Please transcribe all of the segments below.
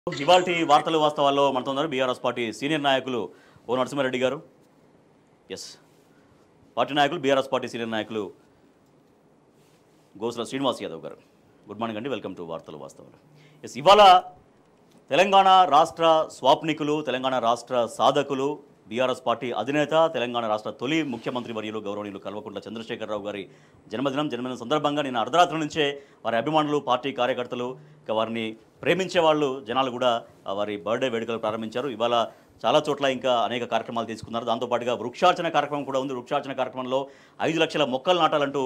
ఇవాల్టి వార్తలు వాస్తవాల్లో మనతో ఉన్నారు బీఆర్ఎస్ పార్టీ సీనియర్ నాయకులు ఓ నరసింహారెడ్డి గారు. ఎస్, పార్టీ నాయకులు బీఆర్ఎస్ పార్టీ సీనియర్ నాయకులు గోసుల శ్రీనివాస్ యాదవ్ గారు. గుడ్ మార్నింగ్ అండి, వెల్కమ్ టు వార్తలు వాస్తవాలు. ఎస్, ఇవాళ తెలంగాణ రాష్ట్ర స్వాప్నికులు, తెలంగాణ రాష్ట్ర సాధకులు, బీఆర్ఎస్ పార్టీ అధినేత, తెలంగాణ రాష్ట్ర తొలి ముఖ్యమంత్రి వర్యులు గౌరవనీయులు కల్వకుంట్ల చంద్రశేఖరరావు గారి జన్మదినం సందర్భంగా నిన్న అర్ధరాత్రి నుంచే వారి అభిమానులు, పార్టీ కార్యకర్తలు, ఇక వారిని ప్రేమించే వాళ్ళు జనాలు కూడా వారి బర్త్డే వేడుకలు ప్రారంభించారు. ఇవాళ చాలా చోట్ల ఇంకా అనేక కార్యక్రమాలు తీసుకున్నారు. దాంతోపాటుగా వృక్షార్చన కార్యక్రమం కూడా ఉంది. వృక్షార్చన కార్యక్రమంలో 5 లక్షల మొక్కలు నాటాలంటూ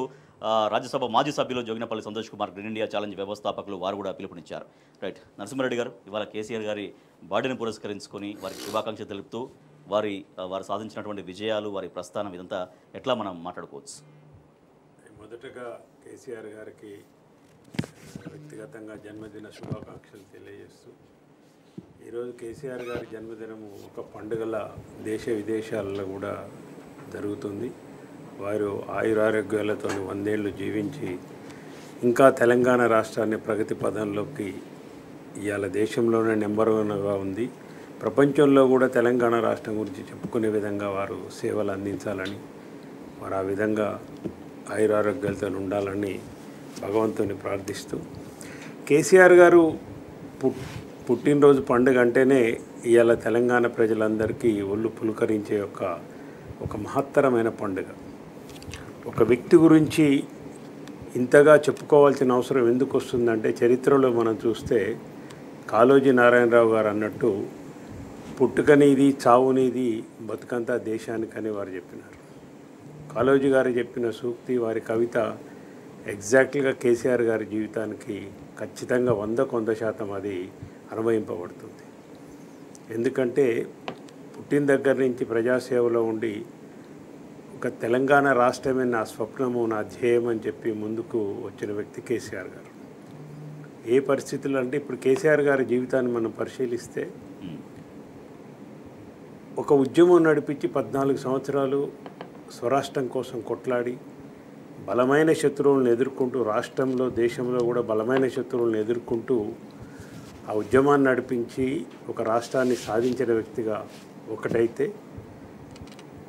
రాజ్యసభ మాజీ సభ్యులు Joginapally Santosh Kumar, green India challenge వ్యవస్థాపకులు వారు కూడా పిలుపునిచ్చారు. రైట్, నరసింహారెడ్డి గారు, ఇవాళ కేసీఆర్ గారి బర్త్డేని పురస్కరించుకొని వారికి శుభాకాంక్షలు తెలుపుతూ వారు సాధించినటువంటి విజయాలు, వారి ప్రస్థానం, ఇదంతా ఎట్లా మనం మాట్లాడుకోవచ్చు? మొదటగా కేసీఆర్ గారికి వ్యక్తిగతంగా జన్మదిన శుభాకాంక్షలు తెలియజేస్తూ, ఈరోజు కేసీఆర్ గారి జన్మదినము ఒక పండుగల దేశ విదేశాలలో కూడా జరుగుతుంది. వారు ఆయురారోగ్యాలతో 100 ఏళ్ళు జీవించి ఇంకా తెలంగాణ రాష్ట్రాన్ని ప్రగతి పదంలోకి ఇవాళ దేశంలోనే నెంబర్ 1గా ఉంది. ప్రపంచంలో కూడా తెలంగాణ రాష్ట్రం గురించి చెప్పుకునే విధంగా వారు సేవలు అందించాలని, వారు ఆ విధంగా ఆయురారోగ్యాలతో ఉండాలని భగవంతుని ప్రార్థిస్తూ, కేసీఆర్ గారు పుట్టినరోజు పండుగ అంటేనే ఇవాళ తెలంగాణ ప్రజలందరికీ ఒళ్ళు పులకరించే ఒక మహత్తరమైన పండుగ. ఒక వ్యక్తి గురించి ఇంతగా చెప్పుకోవాల్సిన అవసరం ఎందుకు వస్తుందంటే, చరిత్రలో మనం చూస్తే కాళోజీ నారాయణరావు గారు అన్నట్టు పుట్టుకనిది చావునిది బతుకంతా దేశానికని వారు చెప్పినారు. కాళోజీ గారు చెప్పిన సూక్తి, వారి కవిత ఎగ్జాక్ట్గా కేసీఆర్ గారి జీవితానికి ఖచ్చితంగా 100% అది అన్వయింపబడుతుంది. ఎందుకంటే పుట్టిన దగ్గర నుంచి ప్రజాసేవలో ఉండి ఒక తెలంగాణ రాష్ట్రమే నా స్వప్నము, నా ధ్యేయం అని చెప్పి ముందుకు వచ్చిన వ్యక్తి కేసీఆర్ గారు. ఏ పరిస్థితులు అంటే, ఇప్పుడు కేసీఆర్ గారి జీవితాన్ని మనం పరిశీలిస్తే, ఒక ఉద్యమం నడిపించి 14 సంవత్సరాలు స్వరాష్ట్రం కోసం కొట్లాడి బలమైన శత్రువులను ఎదుర్కొంటూ, రాష్ట్రంలో దేశంలో కూడా బలమైన శత్రువులను ఎదుర్కొంటూ ఆ ఉద్యమాన్ని నడిపించి ఒక రాష్ట్రాన్ని సాధించిన వ్యక్తిగా ఒకటైతే,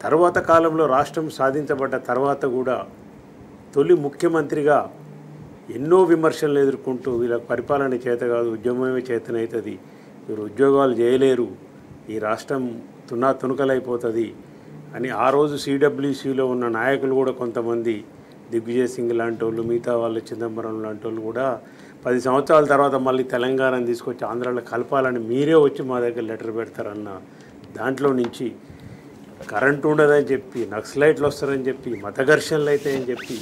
తర్వాత కాలంలో రాష్ట్రం సాధించబడ్డ తర్వాత కూడా తొలి ముఖ్యమంత్రిగా ఎన్నో విమర్శలను ఎదుర్కొంటూ, వీళ్ళకి పరిపాలన చేత కాదు, ఉద్యమమే చేతనవుతుంది, మీరు ఉద్యోగాలు చేయలేరు, ఈ రాష్ట్రం తునకలైపోతుంది అని ఆ రోజు సిడబ్ల్యూసిలో ఉన్న నాయకులు కూడా కొంతమంది, దిగ్విజయ్ సింగ్ లాంటి వాళ్ళు, మిగతా వాళ్ళు, చిదంబరం లాంటి వాళ్ళు కూడా 10 సంవత్సరాల తర్వాత మళ్ళీ తెలంగాణను తీసుకొచ్చి ఆంధ్రాలో కలపాలని మీరే వచ్చి మా దగ్గర లెటర్ పెడతారన్న దాంట్లో నుంచి, కరెంటు ఉండదని చెప్పి, నక్సలైట్లు వస్తారని చెప్పి, మత ఘర్షణలు అవుతాయని చెప్పి,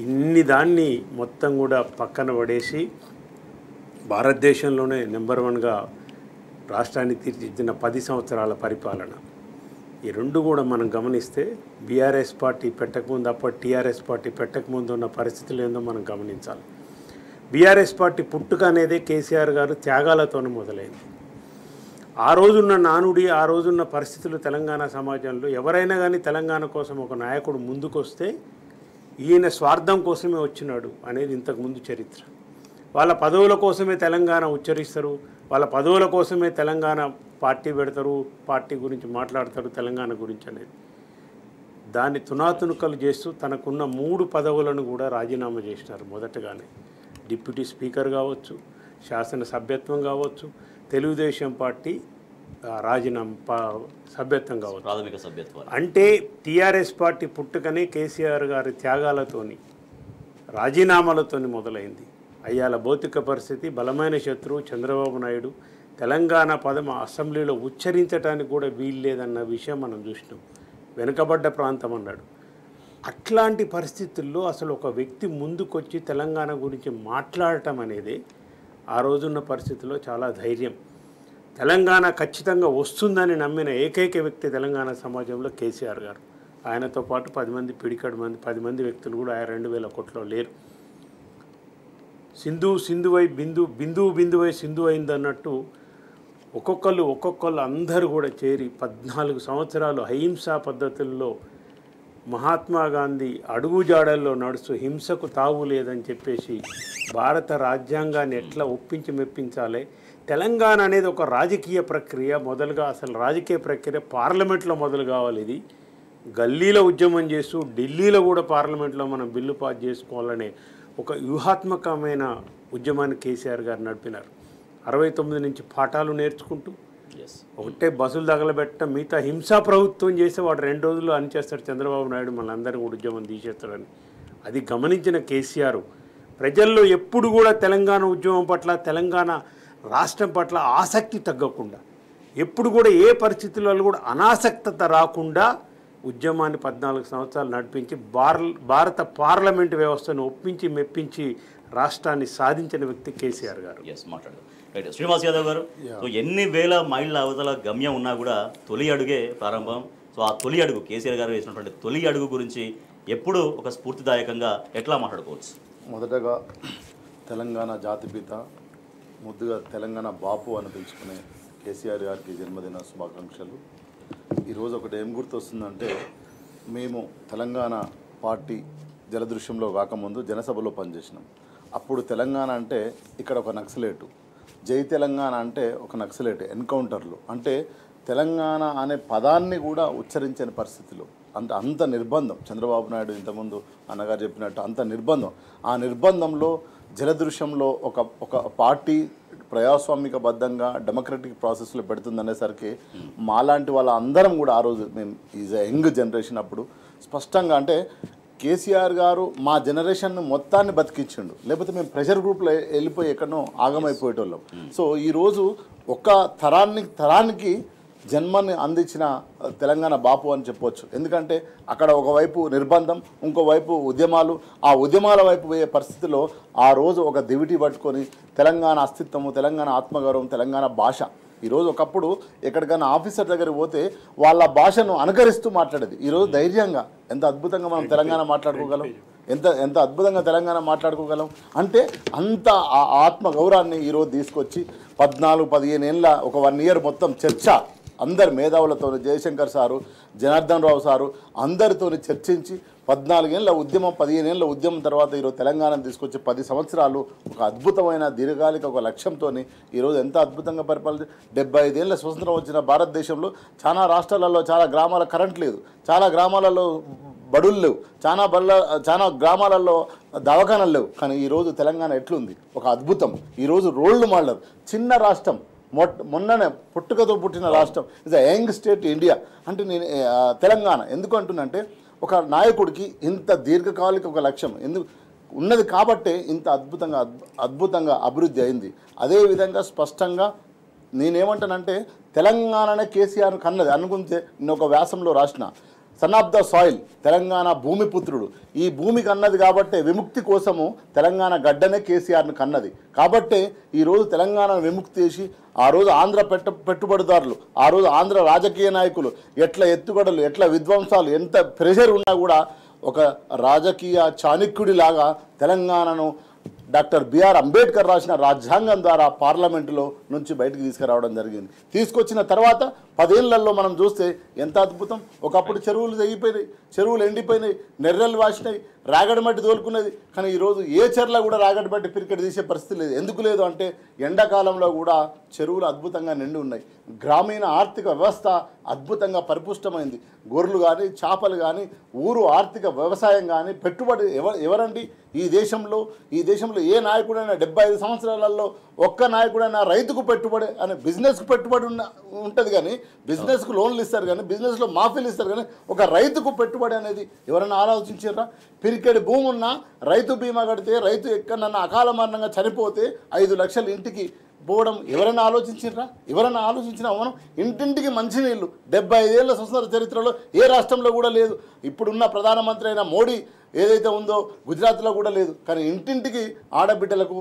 ఇన్ని దాన్ని మొత్తం కూడా పక్కన పడేసి భారతదేశంలోనే నెంబర్ 1గా రాష్ట్రాన్ని తీర్చిదిద్దిన 10 సంవత్సరాల పరిపాలన. ఈ రెండు కూడా మనం గమనిస్తే బీఆర్ఎస్ పార్టీ పెట్టకముందు, అప్పటి టీఆర్ఎస్ పార్టీ పెట్టకముందు ఉన్న పరిస్థితులు ఏందో మనం గమనించాలి. బీఆర్ఎస్ పార్టీ పుట్టుక అనేది కేసీఆర్ గారు త్యాగాలతోనే మొదలైంది. ఆ రోజున్న నానుడి, ఆ రోజున్న పరిస్థితులు తెలంగాణ సమాజంలో ఎవరైనా కానీ తెలంగాణ కోసం ఒక నాయకుడు ముందుకొస్తే ఈయన స్వార్థం కోసమే వచ్చినాడు అనేది ఇంతకుముందు చరిత్ర. వాళ్ళ పదవుల కోసమే తెలంగాణ ఉచ్చరిస్తారు, వాళ్ళ పదవుల కోసమే తెలంగాణ పార్టీ పెడతారు, పార్టీ గురించి మాట్లాడతారు, తెలంగాణ గురించి అనేది. దాన్ని తునాతునకలు చేస్తూ తనకున్న 3 పదవులను కూడా రాజీనామా చేసినారు. మొదటగానే డిప్యూటీ స్పీకర్ కావచ్చు, శాసనసభ్యత్వం కావచ్చు, తెలుగుదేశం పార్టీ రాజీనామా సభ్యత్వం కావచ్చు, ప్రాథమిక సభ్యత్వం. అంటే టీఆర్ఎస్ పార్టీ పుట్టుకనే కేసీఆర్ గారి త్యాగాలతోని, రాజీనామాలతోని మొదలైంది. అయ్యాల భౌతిక పరిస్థితి, బలమైన శత్రువు చంద్రబాబు నాయుడు, తెలంగాణ పదం అసెంబ్లీలో ఉచ్చరించడానికి కూడా వీల్లేదన్న విషయం మనం చూసినాం. వెనుకబడ్డ ప్రాంతం అన్నాడు. అట్లాంటి పరిస్థితుల్లో అసలు ఒక వ్యక్తి ముందుకొచ్చి తెలంగాణ గురించి మాట్లాడటం అనేది ఆ రోజున్న పరిస్థితుల్లో చాలా ధైర్యం. తెలంగాణ ఖచ్చితంగా వస్తుందని నమ్మిన ఏకైక వ్యక్తి తెలంగాణ సమాజంలో కేసీఆర్ గారు. ఆయనతో పాటు 10 మంది, పిడికడు మంది, 10 మంది వ్యక్తులు కూడా 2000 కోట్లలో లేరు. సింధువై బిందువై సింధు అయిందన్నట్టు ఒక్కొక్కళ్ళు అందరూ కూడా చేరి 14 సంవత్సరాలు అహింసా పద్ధతుల్లో మహాత్మా గాంధీ అడుగుజాడల్లో నడుస్తూ హింసకు తావు లేదని చెప్పేసి భారత రాజ్యాంగాన్ని ఎట్లా ఒప్పించి మెప్పించాలి, తెలంగాణ అనేది ఒక రాజకీయ ప్రక్రియ. మొదలుగా అసలు రాజకీయ ప్రక్రియ పార్లమెంట్లో మొదలు కావాలి. ఇది గల్లీలో ఉద్యమం చేస్తూ ఢిల్లీలో కూడా పార్లమెంట్లో మనం బిల్లు పాస్ చేసుకోవాలనే ఒక వ్యూహాత్మకమైన ఉద్యమాన్ని కేసీఆర్ గారు నడిపినారు. 69 నుంచి పాఠాలు నేర్చుకుంటూ ఒకటే బస్సులు తగలబెట్టడం, మిగతా హింసా ప్రభుత్వం చేస్తే వాడు 2 రోజుల్లో అనిచేస్తాడు చంద్రబాబు నాయుడు, మనందరినీ కూడా ఉద్యమం తీసేస్తాడని. అది గమనించిన కేసీఆర్ ప్రజల్లో ఎప్పుడు కూడా తెలంగాణ ఉద్యమం పట్ల, తెలంగాణ రాష్ట్రం పట్ల ఆసక్తి తగ్గకుండా, ఎప్పుడు కూడా ఏ పరిస్థితులలో కూడా అనాసక్తత రాకుండా ఉద్యమాన్ని 14 సంవత్సరాలు నడిపించి భారత పార్లమెంటు వ్యవస్థను ఒప్పించి మెప్పించి రాష్ట్రాన్ని సాధించిన వ్యక్తి కేసీఆర్ గారు. రైట్, శ్రీనివాస్ యాదవ్ గారు, సో ఎన్ని వేల మైళ్ళ అవతల గమ్యం ఉన్నా కూడా తొలి అడుగే ప్రారంభం. సో ఆ తొలి అడుగు కేసీఆర్ గారు వేసినటువంటి తొలి అడుగు గురించి ఎప్పుడు ఒక స్ఫూర్తిదాయకంగా ఎట్లా మాట్లాడుకోవచ్చు? మొదటగా తెలంగాణ జాతిపిత, ముద్దుగా తెలంగాణ బాపు అని పిలుచుకునే కేసీఆర్ గారికి జన్మదిన శుభాకాంక్షలు. ఈరోజు ఒకటి ఏం గుర్తొస్తుందంటే, మేము తెలంగాణ పార్టీ జలదృశ్యంలో కాకముందు జనసభలో పనిచేసినాం. అప్పుడు తెలంగాణ అంటే ఇక్కడ ఒక నక్సలేటు, జై తెలంగాణ అంటే ఒక నక్సలేట్, ఎన్కౌంటర్లు అంటే తెలంగాణ అనే పదాన్ని కూడా ఉచ్చరించని పరిస్థితిలో, అంత నిర్బంధం. చంద్రబాబు నాయుడు ఇంతకుముందు అన్నగారు చెప్పినట్టు అంత నిర్బంధం. ఆ నిర్బంధంలో జలదృశ్యంలో ఒక పార్టీ ప్రజాస్వామికబద్ధంగా డెమోక్రటిక్ ప్రాసెస్లో పెడుతుందనేసరికి మాలాంటి వాళ్ళ అందరం కూడా ఆ రోజు మేము ఈజ్ ఎ యంగ్ జనరేషన్ అప్పుడు స్పష్టంగా అంటే కేసీఆర్ గారు మా జనరేషన్ మొత్తాన్ని బతికించిండు, లేకపోతే మేము ప్రెషర్ గ్రూప్లో వెళ్ళిపోయి ఎక్కడనో ఆగమైపోయేటోళ్ళం. సో ఈరోజు ఒక తరానికి జన్మని అందించిన తెలంగాణ బాపు అని చెప్పవచ్చు. ఎందుకంటే అక్కడ ఒకవైపు నిర్బంధం, ఇంకోవైపు ఉద్యమాలు, ఆ ఉద్యమాల వైపు పోయే పరిస్థితిలో ఆ రోజు ఒక దివిటి పట్టుకొని తెలంగాణ అస్తిత్వము, తెలంగాణ ఆత్మగౌరవం, తెలంగాణ భాష. ఈరోజు ఒకప్పుడు ఎక్కడికైనా ఆఫీసర్ దగ్గరికి పోతే వాళ్ళ భాషను అనుకరిస్తూ మాట్లాడేది. ఈరోజు ధైర్యంగా ఎంత అద్భుతంగా మనం తెలంగాణ మాట్లాడుకోగలం, ఎంత అద్భుతంగా తెలంగాణ మాట్లాడుకోగలం అంటే అంత ఆ ఆత్మగౌరవాన్ని ఈరోజు తీసుకొచ్చి 14-15 ఏళ్ళ ఒక 1 ఇయర్ మొత్తం చర్చ అందరు మేధావులతో, జయశంకర్ సారు, జనార్దన్ రావు సారు అందరితో చర్చించి 14 ఏళ్ళ ఉద్యమం, 15 ఏళ్ళ ఉద్యమం తర్వాత ఈరోజు తెలంగాణను తీసుకొచ్చి 10 సంవత్సరాలు ఒక అద్భుతమైన దీర్ఘకాలిక ఒక లక్ష్యంతో ఈరోజు ఎంత అద్భుతంగా పరిపాలన. 75 ఏళ్ళ స్వతంత్రం వచ్చిన భారతదేశంలో చాలా రాష్ట్రాలలో చాలా గ్రామాల కరెంట్ లేదు, చాలా గ్రామాలలో బడులు లేవు, చాలా గ్రామాలలో దవాఖానాలు లేవు. కానీ ఈరోజు తెలంగాణ ఎట్లుంది, ఒక అద్భుతం. ఈరోజు రోడ్లు మాడలేరు, చిన్న రాష్ట్రం, మొన్ననే పుట్టుకతో పుట్టిన రాష్ట్రం, is a young state India. అంటే నేను తెలంగాణ ఎందుకు అంటున్నంటే ఒక నాయకుడికి ఇంత దీర్ఘకాలిక ఒక లక్ష్యం ఎందుకు ఉన్నది కాబట్టే ఇంత అద్భుతంగా అభివృద్ధి అయింది. అదేవిధంగా స్పష్టంగా నేనేమంటానంటే తెలంగాణనే కేసీఆర్ కన్నది అనుకుంటే నేను ఒక వ్యాసంలో రాసిన son of the soil, Telangana భూమిపుత్రుడు. ఈ భూమికి అన్నది కాబట్టే విముక్తి కోసము తెలంగాణ గడ్డనే కేసీఆర్ని కన్నది. కాబట్టే ఈరోజు తెలంగాణను విముక్తి చేసి ఆ రోజు ఆంధ్ర పెట్టుబడిదారులు, ఆ రోజు ఆంధ్ర రాజకీయ నాయకులు ఎట్లా ఎత్తుగడలు, ఎట్లా విధ్వంసాలు, ఎంత ప్రెషర్ ఉన్నా కూడా ఒక రాజకీయ చాణక్యుడిలాగా తెలంగాణను డాక్టర్ బిఆర్ అంబేద్కర్ రాసిన రాజ్యాంగం ద్వారా పార్లమెంటులో నుంచి బయటకు తీసుకురావడం జరిగింది. తీసుకొచ్చిన తర్వాత 10 ఏళ్లలో మనం చూస్తే ఎంత అద్భుతం. ఒకప్పుడు చెరువులు తెగిపోయినాయి, చెరువులు ఎండిపోయినాయి, నెర్రెలు వాసినాయి, రాగడి మట్టి తోలుకునేది. కానీ ఈరోజు ఏ చెర్ల కూడా రాగడి మట్టి పిరికెట్ తీసే పరిస్థితి లేదు. ఎందుకు లేదు అంటే ఎండాకాలంలో కూడా చెరువులు అద్భుతంగా నిండి ఉన్నాయి. గ్రామీణ ఆర్థిక వ్యవస్థ అద్భుతంగా పరిపుష్టమైంది. గొర్రెలు కానీ, చేపలు కానీ, ఊరు ఆర్థిక వ్యవసాయం కానీ, పెట్టుబడి ఎవరండి ఈ దేశంలో ఏ నాయకుడైనా 75 సంవత్సరాలలో ఒక్క నాయకుడైనా రైతుకు పెట్టుబడి అని బిజినెస్కు పెట్టుబడి ఉంటుంది, కానీ బిజినెస్కు లోన్లు ఇస్తారు, కానీ బిజినెస్లో మాఫీలు ఇస్తారు, కానీ ఒక రైతుకు పెట్టుబడి అనేది ఎవరైనా ఆలోచించారా? పిరికెడి భూమి ఉన్నా రైతు బీమా కడితే రైతు ఎక్కడన్నా అకాల మరణంగా చనిపోతే 5 లక్షలు ఇంటికి పోవడం ఎవరైనా ఆలోచించారా? ఎవరైనా ఆలోచించినా? మనం ఇంటింటికి మంచినీళ్ళు 75 ఏళ్ల స్వతంత్ర చరిత్రలో ఏ రాష్ట్రంలో కూడా లేదు. ఇప్పుడున్న ప్రధానమంత్రి అయిన మోడీ ఏదైతే ఉందో గుజరాత్లో కూడా లేదు. కానీ ఇంటింటికి ఆడబిడ్డలకు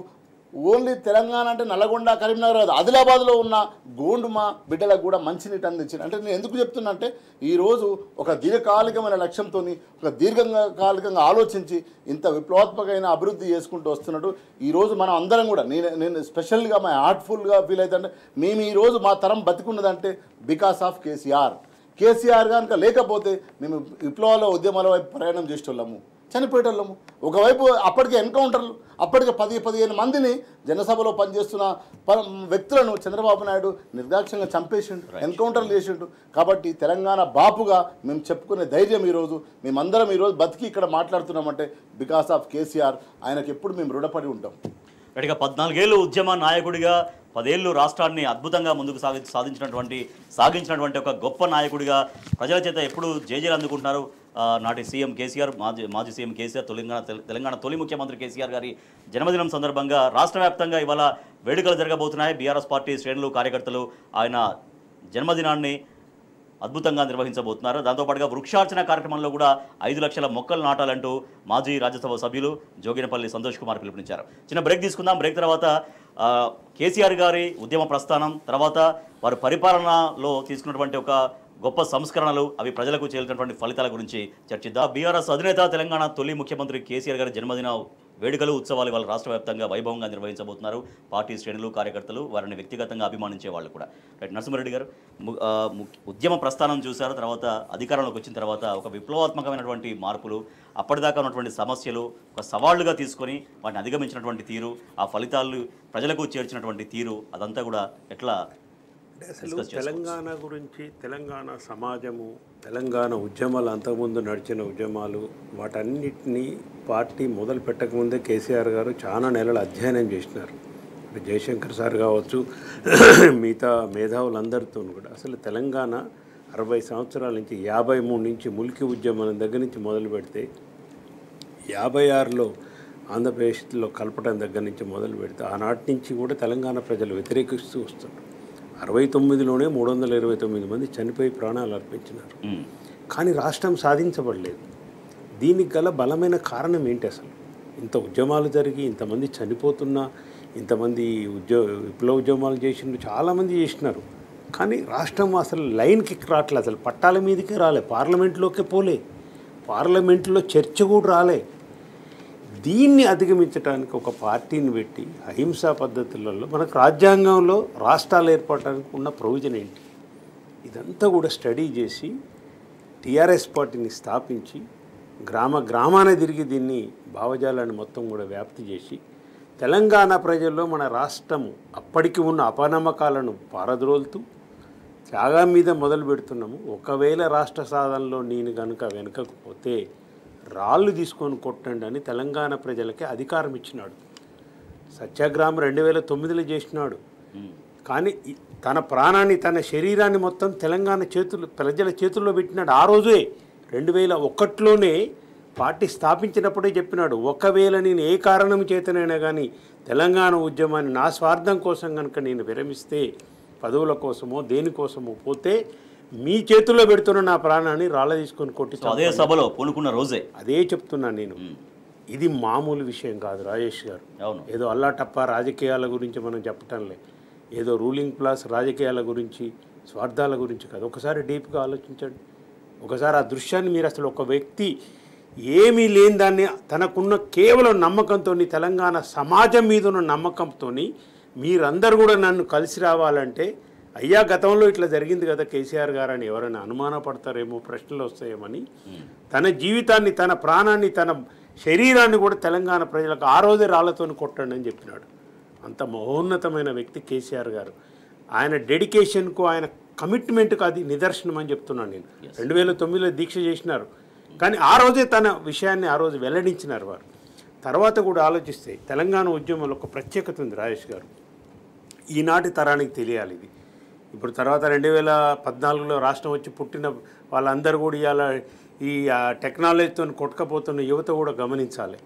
ఓన్లీ తెలంగాణ అంటే నల్గొండ, కరీంనగర్ కాదు, ఆదిలాబాద్లో ఉన్న గోండుమ బిడ్డలకు కూడా మంచినీటి అందించింది. అంటే నేను ఎందుకు చెప్తున్నా అంటే ఈరోజు ఒక దీర్ఘకాలికమైన లక్ష్యంతో, ఒక దీర్ఘకాలికంగా ఆలోచించి ఇంత విప్లవాత్మకమైన అభివృద్ధి చేసుకుంటూ వస్తున్నట్టు ఈరోజు మనం అందరం కూడా నేను స్పెషల్గా మై హార్ట్ఫుల్గా ఫీల్ అవుతుంటే మేము ఈరోజు మా తరం బతికున్నదంటే బికాస్ ఆఫ్ కేసీఆర్ కనుక లేకపోతే మేము విప్లవాల ఉద్యమాల వైపు ప్రయాణం చేసేటోళ్ళము. చనిపోయేటోళ్ళము. ఒకవైపు అప్పటికే ఎన్కౌంటర్లు, అప్పటికే 10-15 మందిని జనసభలో పనిచేస్తున్న వ్యక్తులను చంద్రబాబు నాయుడు నిర్దాక్ష్యంగా చంపేసిండు, ఎన్కౌంటర్లు చేసిండు. కాబట్టి తెలంగాణ బాపుగా మేము చెప్పుకునే ధైర్యం ఈరోజు మేమందరం ఈరోజు బతికి ఇక్కడ మాట్లాడుతున్నామంటే బికాస్ ఆఫ్ కేసీఆర్. ఆయనకి ఎప్పుడు మేము రుణపడి ఉంటాం. గట్టిగా 14 ఏళ్ళు ఉద్యమ నాయకుడిగా, 10 ఏళ్ళు రాష్ట్రాన్ని అద్భుతంగా ముందుకు సాగించినటువంటి ఒక గొప్ప నాయకుడిగా ప్రజల చేత ఎప్పుడు జేజేలు అందుకుంటున్నారు నాటి సీఎం కేసీఆర్, మాజీ సీఎం కేసీఆర్, తెలంగాణ తొలి ముఖ్యమంత్రి కేసీఆర్ గారి జన్మదినం సందర్భంగా రాష్ట్ర వ్యాప్తంగా ఇవాళ వేడుకలు జరగబోతున్నాయి. బీఆర్ఎస్ పార్టీ శ్రేణులు, కార్యకర్తలు ఆయన జన్మదినాన్ని అద్భుతంగా నిర్వహించబోతున్నారు. దాంతోపాటుగా వృక్షార్చన కార్యక్రమంలో కూడా 5 లక్షల మొక్కలు నాటాలంటూ మాజీ రాజ్యసభ సభ్యులు జోగినపల్లి సంతోష్ కుమార్ పిలుపునిచ్చారు. చిన్న బ్రేక్ తీసుకుందాం. బ్రేక్ తర్వాత కేసీఆర్ గారి ఉద్యమ ప్రస్థానం, తర్వాత వారి పరిపాలనలో తీసుకున్నటువంటి ఒక గొప్ప సంస్కరణలు, అవి ప్రజలకు చేరినటువంటి ఫలితాల గురించి చర్చిద్దాం. బీఆర్ఎస్ అధినేత, తెలంగాణ తొలి ముఖ్యమంత్రి కేసీఆర్ గారి జన్మదిన వేడుకలు, ఉత్సవాలు ఇవాళ రాష్ట్ర వ్యాప్తంగా వైభవంగా నిర్వహించబోతున్నారు. పార్టీ శ్రేణులు, కార్యకర్తలు, వారిని వ్యక్తిగతంగా అభిమానించే వాళ్ళు కూడా. నరసింహారెడ్డి గారు, ఉద్యమ ప్రస్థానం చూశారు, తర్వాత అధికారంలోకి వచ్చిన తర్వాత ఒక విప్లవాత్మకమైనటువంటి మార్పులు, అప్పటిదాకా ఉన్నటువంటి సమస్యలు ఒక సవాళ్లుగా తీసుకొని వాటిని అధిగమించినటువంటి తీరు, ఆ ఫలితాలు ప్రజలకు చేర్చినటువంటి తీరు, అదంతా కూడా ఎట్లా అసలు తెలంగాణ గురించి, తెలంగాణ సమాజము, తెలంగాణ ఉద్యమాలు, అంతకుముందు నడిచిన ఉద్యమాలు, వాటన్నిటినీ పార్టీ మొదలు పెట్టకముందే కేసీఆర్ గారు చాలా నెలలు అధ్యయనం చేసినారు. జయశంకర్ సార్ కావచ్చు, మిగతా మేధావులందరితో కూడా. అసలు తెలంగాణ 60 సంవత్సరాల నుంచి, 53 నుంచి ముల్కీ ఉద్యమం దగ్గర నుంచి మొదలు పెడితే 56లో ఆంధ్రప్రదేశ్లో కలపడం దగ్గర నుంచి మొదలు పెడితే ఆనాటి నుంచి కూడా తెలంగాణ ప్రజలు వ్యతిరేకిస్తూ వస్తున్నారు. 69లోనే 329 మంది చనిపోయి ప్రాణాలు అర్పించినారు. కానీ రాష్ట్రం సాధించబడలేదు. దీనికి గల బలమైన కారణం ఏంటి? అసలు ఇంత ఉద్యమాలు జరిగి ఇంతమంది చనిపోతున్నా, ఇంతమంది విప్లవ ఉద్యమాలు చేసినారు, చాలామంది చేసినారు. కానీ రాష్ట్రం అసలు లైన్కి రావట్లేదు, అసలు పట్టాల మీదకే రాలే, పార్లమెంట్లోకే పోలే, పార్లమెంట్లో చర్చ కూడా రాలే. దీన్ని అధిగమించడానికి ఒక పార్టీని పెట్టి అహింసా పద్ధతులలో మనకు రాజ్యాంగంలో రాష్ట్రాలు ఏర్పడడానికి ఉన్న ప్రొవిజన్ ఏంటి, ఇదంతా కూడా స్టడీ చేసి టీఆర్ఎస్ పార్టీని స్థాపించి గ్రామాన తిరిగి దీన్ని భావజాలాన్ని మొత్తం కూడా వ్యాప్తి చేసి తెలంగాణ ప్రజల్లో మన రాష్ట్రము అప్పటికి ఉన్న అపనమ్మకాలను పారద్రోలుతూ త్యాగం మీద మొదలు పెడుతున్నాము. ఒకవేళ రాష్ట్ర సాధనలో నేను కనుక వెనుకకు పోతే రాళ్ళు తీసుకొని కొట్టండి అని తెలంగాణ ప్రజలకి అధికారం ఇచ్చినాడు. సత్యాగ్రహం 2009లో చేసినాడు. కానీ తన ప్రాణాన్ని, తన శరీరాన్ని మొత్తం తెలంగాణ ప్రజల చేతుల్లో పెట్టినాడు. ఆ రోజే 2001లోనే పార్టీ స్థాపించినప్పుడే చెప్పినాడు, ఒకవేళ నేను ఏ కారణం చేతనైనా కానీ తెలంగాణ ఉద్యమాన్ని నా స్వార్థం కోసం కనుక నేను విరమిస్తే, పదవుల కోసమో దేనికోసమో పోతే మీ చేతుల్లో పెడుతున్న నా ప్రాణాన్ని రాళ్ళ తీసుకొని కొట్టి అదే సభలో పూనుకున్న రోజే అదే చెప్తున్నాను నేను. ఇది మామూలు విషయం కాదు రాజేష్ గారు. ఏదో అల్లాటప్ప రాజకీయాల గురించి మనం చెప్పటంలే, ఏదో రూలింగ్ క్లాస్ రాజకీయాల గురించి, స్వార్థాల గురించి కాదు. ఒకసారి డీప్గా ఆలోచించండి. ఒకసారి ఆ దృశ్యాన్ని మీరు అసలు ఒక వ్యక్తి ఏమీ లేని దాన్ని తనకున్న కేవలం నమ్మకంతో, తెలంగాణ సమాజం మీద ఉన్న నమ్మకంతో మీరందరూ కూడా నన్ను కలిసి రావాలంటే, అయ్యా గతంలో ఇట్లా జరిగింది కదా కేసీఆర్ గారు అని ఎవరైనా అనుమానపడతారేమో, ప్రశ్నలు వస్తాయేమని తన జీవితాన్ని, తన ప్రాణాన్ని, తన శరీరాన్ని కూడా తెలంగాణ ప్రజలకు ఆ రోజే రాళ్లతో కొట్టండి అని చెప్పినాడు. అంత మహోన్నతమైన వ్యక్తి కేసీఆర్ గారు. ఆయన డెడికేషన్కు, ఆయన కమిట్మెంట్కు అది నిదర్శనం అని చెప్తున్నాను నేను. 2009లో దీక్ష చేసినారు, కానీ ఆ రోజే తన విషయాన్ని ఆ రోజు వెల్లడించినారు వారు. తర్వాత కూడా ఆలోచిస్తే తెలంగాణ ఉద్యమంలో ఒక ప్రత్యేకత ఉంది రాజేష్ గారు. ఈనాటి తరానికి తెలియాలి ఇది. ఇప్పుడు తర్వాత 2014లో రాష్ట్రం వచ్చి పుట్టిన వాళ్ళందరూ కూడా ఇవాళ ఈ టెక్నాలజీతో కొట్టుకపోతున్న యువత కూడా గమనించాలి.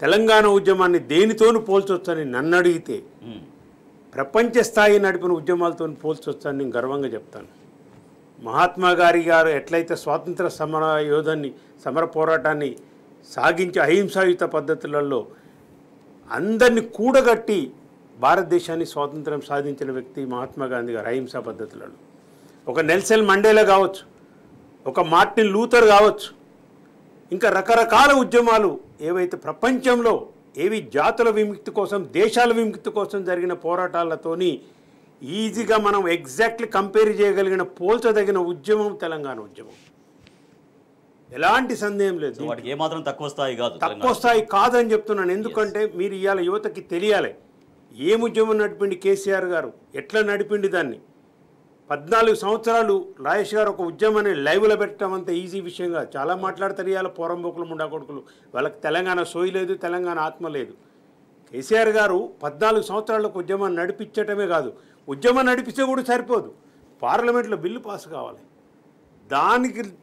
తెలంగాణ ఉద్యమాన్ని దేనితోనూ పోల్చొచ్చని నన్ను అడిగితే ప్రపంచ స్థాయి నడిపిన ఉద్యమాలతో పోల్చొచ్చని నేను గర్వంగా చెప్తాను. మహాత్మా గారు ఎట్లయితే స్వాతంత్ర సమర పోరాటాన్ని సాగించి అహింసాయుత పద్ధతులలో అందరినీ కూడగట్టి భారతదేశాన్ని స్వాతంత్రం సాధించిన వ్యక్తి మహాత్మా గాంధీ గారు. అహింసా పద్ధతులలో ఒక నెల్సన్ మండేలా కావచ్చు, ఒక మార్టిన్ లూథర్ కావచ్చు, ఇంకా రకరకాల ఉద్యమాలు ఏవైతే ప్రపంచంలో ఏవి జాతుల విముక్తి కోసం, దేశాల విముక్తి కోసం జరిగిన పోరాటాలతోని ఈజీగా మనం ఎగ్జాక్ట్లీ కంపేర్ చేయగలిగిన, పోల్చదగిన ఉద్యమం తెలంగాణ ఉద్యమం. ఎలాంటి సందేహం లేదు. సో వాటికి ఏమాత్రం తక్కువ స్థాయి కాదు, తక్కువ స్థాయి కాదని చెప్తున్నాను. ఎందుకంటే మీరు ఇవాళ యువతకి తెలియాలి ఏం ఉద్యమం నడిపిండి కేసీఆర్ గారు, ఎట్లా నడిపిండి దాన్ని. 14 సంవత్సరాలు రాజేష్ గారు ఒక ఉద్యమాన్ని లైవ్లో పెట్టడం అంత ఈజీ విషయంగా చాలా మాట్లాడతారు ఇవాళ పోరంబోకులు ముండా కొడుకులు. వాళ్ళకి తెలంగాణ సోయి లేదు, తెలంగాణ ఆత్మ లేదు. కేసీఆర్ గారు 14 సంవత్సరాలకు ఉద్యమాన్ని నడిపించటమే కాదు, ఉద్యమం నడిపిస్తే కూడా సరిపోదు, పార్లమెంట్లో బిల్లు పాస్ కావాలి.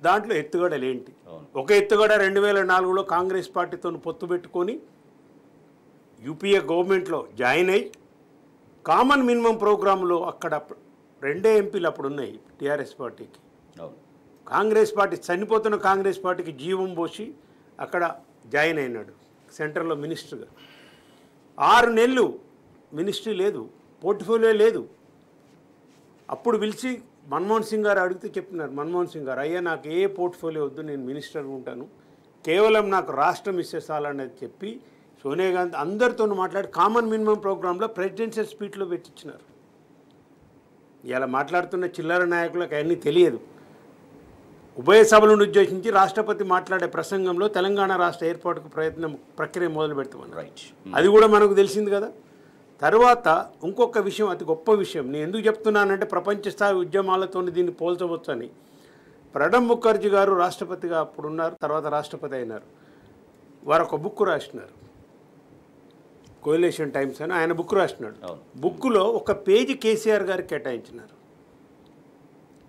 దాంట్లో ఎత్తుగడలు ఏంటి? ఒక ఎత్తుగడ 2004లో కాంగ్రెస్ పార్టీతో పొత్తు పెట్టుకొని యూపీఏ గవర్నమెంట్లో జాయిన్ అయ్యి కామన్ మినిమం ప్రోగ్రాంలో అక్కడ 2 ఎంపీలు అప్పుడు ఉన్నాయి టీఆర్ఎస్ పార్టీకి. కాంగ్రెస్ పార్టీ చనిపోతున్న కాంగ్రెస్ పార్టీకి జీవం పోసి అక్కడ జాయిన్ అయినాడు సెంటర్లో మినిస్టర్గా. 6 నెలలు మినిస్ట్రీ లేదు, పోర్ట్ఫోలియో లేదు. అప్పుడు పిలిచి మన్మోహన్ సింగ్ గారు అడిగితే చెప్తున్నారు, మన్మోహన్ సింగ్ గారు, అయ్యా నాకు ఏ పోర్ట్ఫోలియో వద్దు, నేను మినిస్టర్గా ఉంటాను, కేవలం నాకు రాష్ట్రం ఇస్తే చాలనేది చెప్పి సోనియా గాంధీ అందరితో మాట్లాడి కామన్ మినిమం ప్రోగ్రాంలో ప్రెసిడెన్షియల్ స్పీచ్లో పెట్టించినారు. ఇలా మాట్లాడుతున్న చిల్లర నాయకులకు అవన్నీ తెలియదు. ఉభయ సభలను ఉద్దేశించి రాష్ట్రపతి మాట్లాడే ప్రసంగంలో తెలంగాణ రాష్ట్ర ఏర్పాటుకు ప్రక్రియ మొదలు పెడతామని, అది కూడా మనకు తెలిసింది కదా. తర్వాత ఇంకొక విషయం, అతి గొప్ప విషయం, నేను ఎందుకు చెప్తున్నానంటే ప్రపంచ స్థాయి ఉద్యమాలతో దీన్ని పోల్చవచ్చు అని. ప్రణబ్ ముఖర్జీ గారు రాష్ట్రపతిగా అప్పుడు ఉన్నారు, తర్వాత రాష్ట్రపతి అయినారు. వారు ఒక బుక్ రాసినారు, కోయిలేషన్ టైమ్స్ అని, ఆయన బుక్ రాసినాడు. బుక్లో ఒక పేజీ కేసీఆర్ గారికి కేటాయించినారు.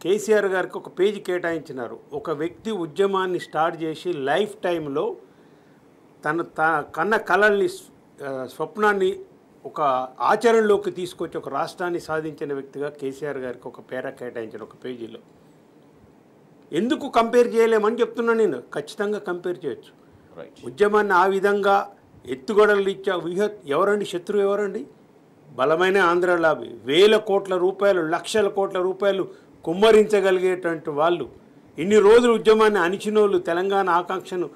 కేసీఆర్ గారికి ఒక పేజీ కేటాయించినారు. ఒక వ్యక్తి ఉద్యమాన్ని స్టార్ట్ చేసి లైఫ్ టైంలో కన్న కళల్ని, స్వప్నాన్ని ఒక ఆచరణలోకి తీసుకొచ్చి ఒక రాష్ట్రాన్ని సాధించిన వ్యక్తిగా కేసీఆర్ గారికి ఒక పేరా కేటాయించారు ఒక పేజీలో. ఎందుకు కంపేర్ చేయలేమని చెప్తున్నాను నేను. ఖచ్చితంగా కంపేర్ చేయొచ్చు. ఉద్యమాన్ని ఆ విధంగా ఎత్తుగడలు ఇచ్చా. ఎవరండి శత్రువు? ఎవరండి? బలమైన ఆంధ్ర లాబీ. 1000 కోట్ల రూపాయలు, లక్షల కోట్ల రూపాయలు కుమ్మరించగలిగేటువంటి వాళ్ళు, ఇన్ని రోజులు ఉద్యమాన్ని అణిచినోళ్ళు, తెలంగాణ ఆకాంక్షను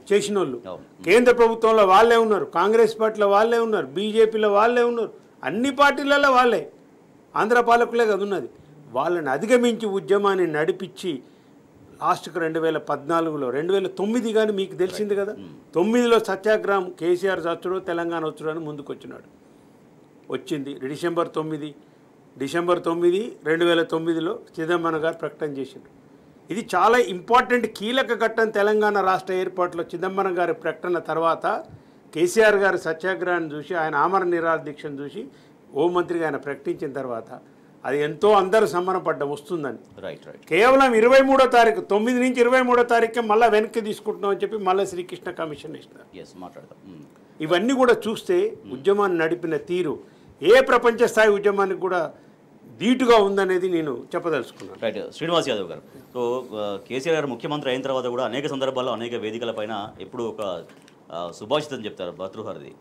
చేసిన వాళ్ళు కేంద్ర ప్రభుత్వంలో వాళ్ళే ఉన్నారు, కాంగ్రెస్ పార్టీలో వాళ్ళే ఉన్నారు, బీజేపీలో వాళ్ళే ఉన్నారు, అన్ని పార్టీలలో వాళ్ళే, ఆంధ్ర పాలకులే కదా ఉన్నది. వాళ్ళని అధిగమించి ఉద్యమాన్ని నడిపించి లాస్ట్కి 2014లో 2009 కానీ మీకు తెలిసింది కదా, 9లో సత్యాగ్రహం కేసీఆర్ చచ్చుడో తెలంగాణ వచ్చుడో అని ముందుకు వచ్చింది. డిసెంబర్ 9 2009లో చిదంబరం గారు ప్రకటన చేసిండు. ఇది చాలా ఇంపార్టెంట్ కీలక ఘట్టం తెలంగాణ రాష్ట్ర ఏర్పాటులో. చిదంబరం గారి ప్రకటన తర్వాత కేసీఆర్ గారి సత్యాగ్రహాన్ని చూసి, ఆయన ఆమరణ నిరాహార దీక్షను చూసి హోంమంత్రిగా ఆయన ప్రకటించిన తర్వాత అది ఎంతో అందరూ సంబరపడ్డ వస్తుందని. కేవలం 23వ తారీఖు 9 నుంచి 23వ తారీఖు మళ్ళీ వెనక్కి తీసుకుంటున్నాం అని చెప్పి మళ్ళీ శ్రీకృష్ణ కమిషన్ ఇస్తున్నారు. ఇవన్నీ కూడా చూస్తే ఉద్యమాన్ని నడిపిన తీరు ఏ ప్రపంచ స్థాయి ఉద్యమానికి కూడా ధీటుగా ఉందనేది నేను చెప్పదలుచుకున్నాను. రైట్. శ్రీనివాస్ యాదవ్ గారు, సో కేసీఆర్ గారు ముఖ్యమంత్రి అయిన తర్వాత కూడా అనేక సందర్భాల్లో అనేక వేదికలపైన ఎప్పుడు ఒక సుభాషితం చెప్తారు, భర్తృహరిది,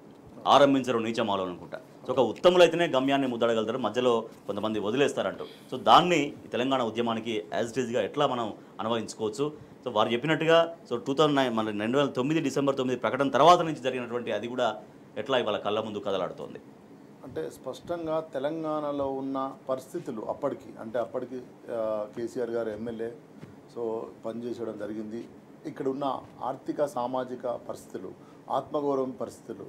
ఆరంభించరు నీచమాలో అనుకుంటా. సో ఒక ఉత్తములు అయితేనే గమ్యాన్ని ముద్దడగలుగుతారు, మధ్యలో కొంతమంది వదిలేస్తారంటూ. సో దాన్ని తెలంగాణ ఉద్యమానికి యాజ్ ఇట్ ఈజ్గా ఎట్లా మనం అన్వయించుకోవచ్చు? సో వారు చెప్పినట్టుగా సో 2009 డిసెంబర్ 9 ప్రకటన తర్వాత నుంచి జరిగినటువంటి అది కూడా ఎట్లా ఇవాళ కళ్ళ ముందు కదలాడుతోంది? అంటే స్పష్టంగా తెలంగాణలో ఉన్న పరిస్థితులు అప్పటికి కేసీఆర్ గారు ఎమ్మెల్యే సో పనిచేయడం జరిగింది. ఇక్కడ ఉన్న ఆర్థిక సామాజిక పరిస్థితులు, ఆత్మగౌరవం పరిస్థితులు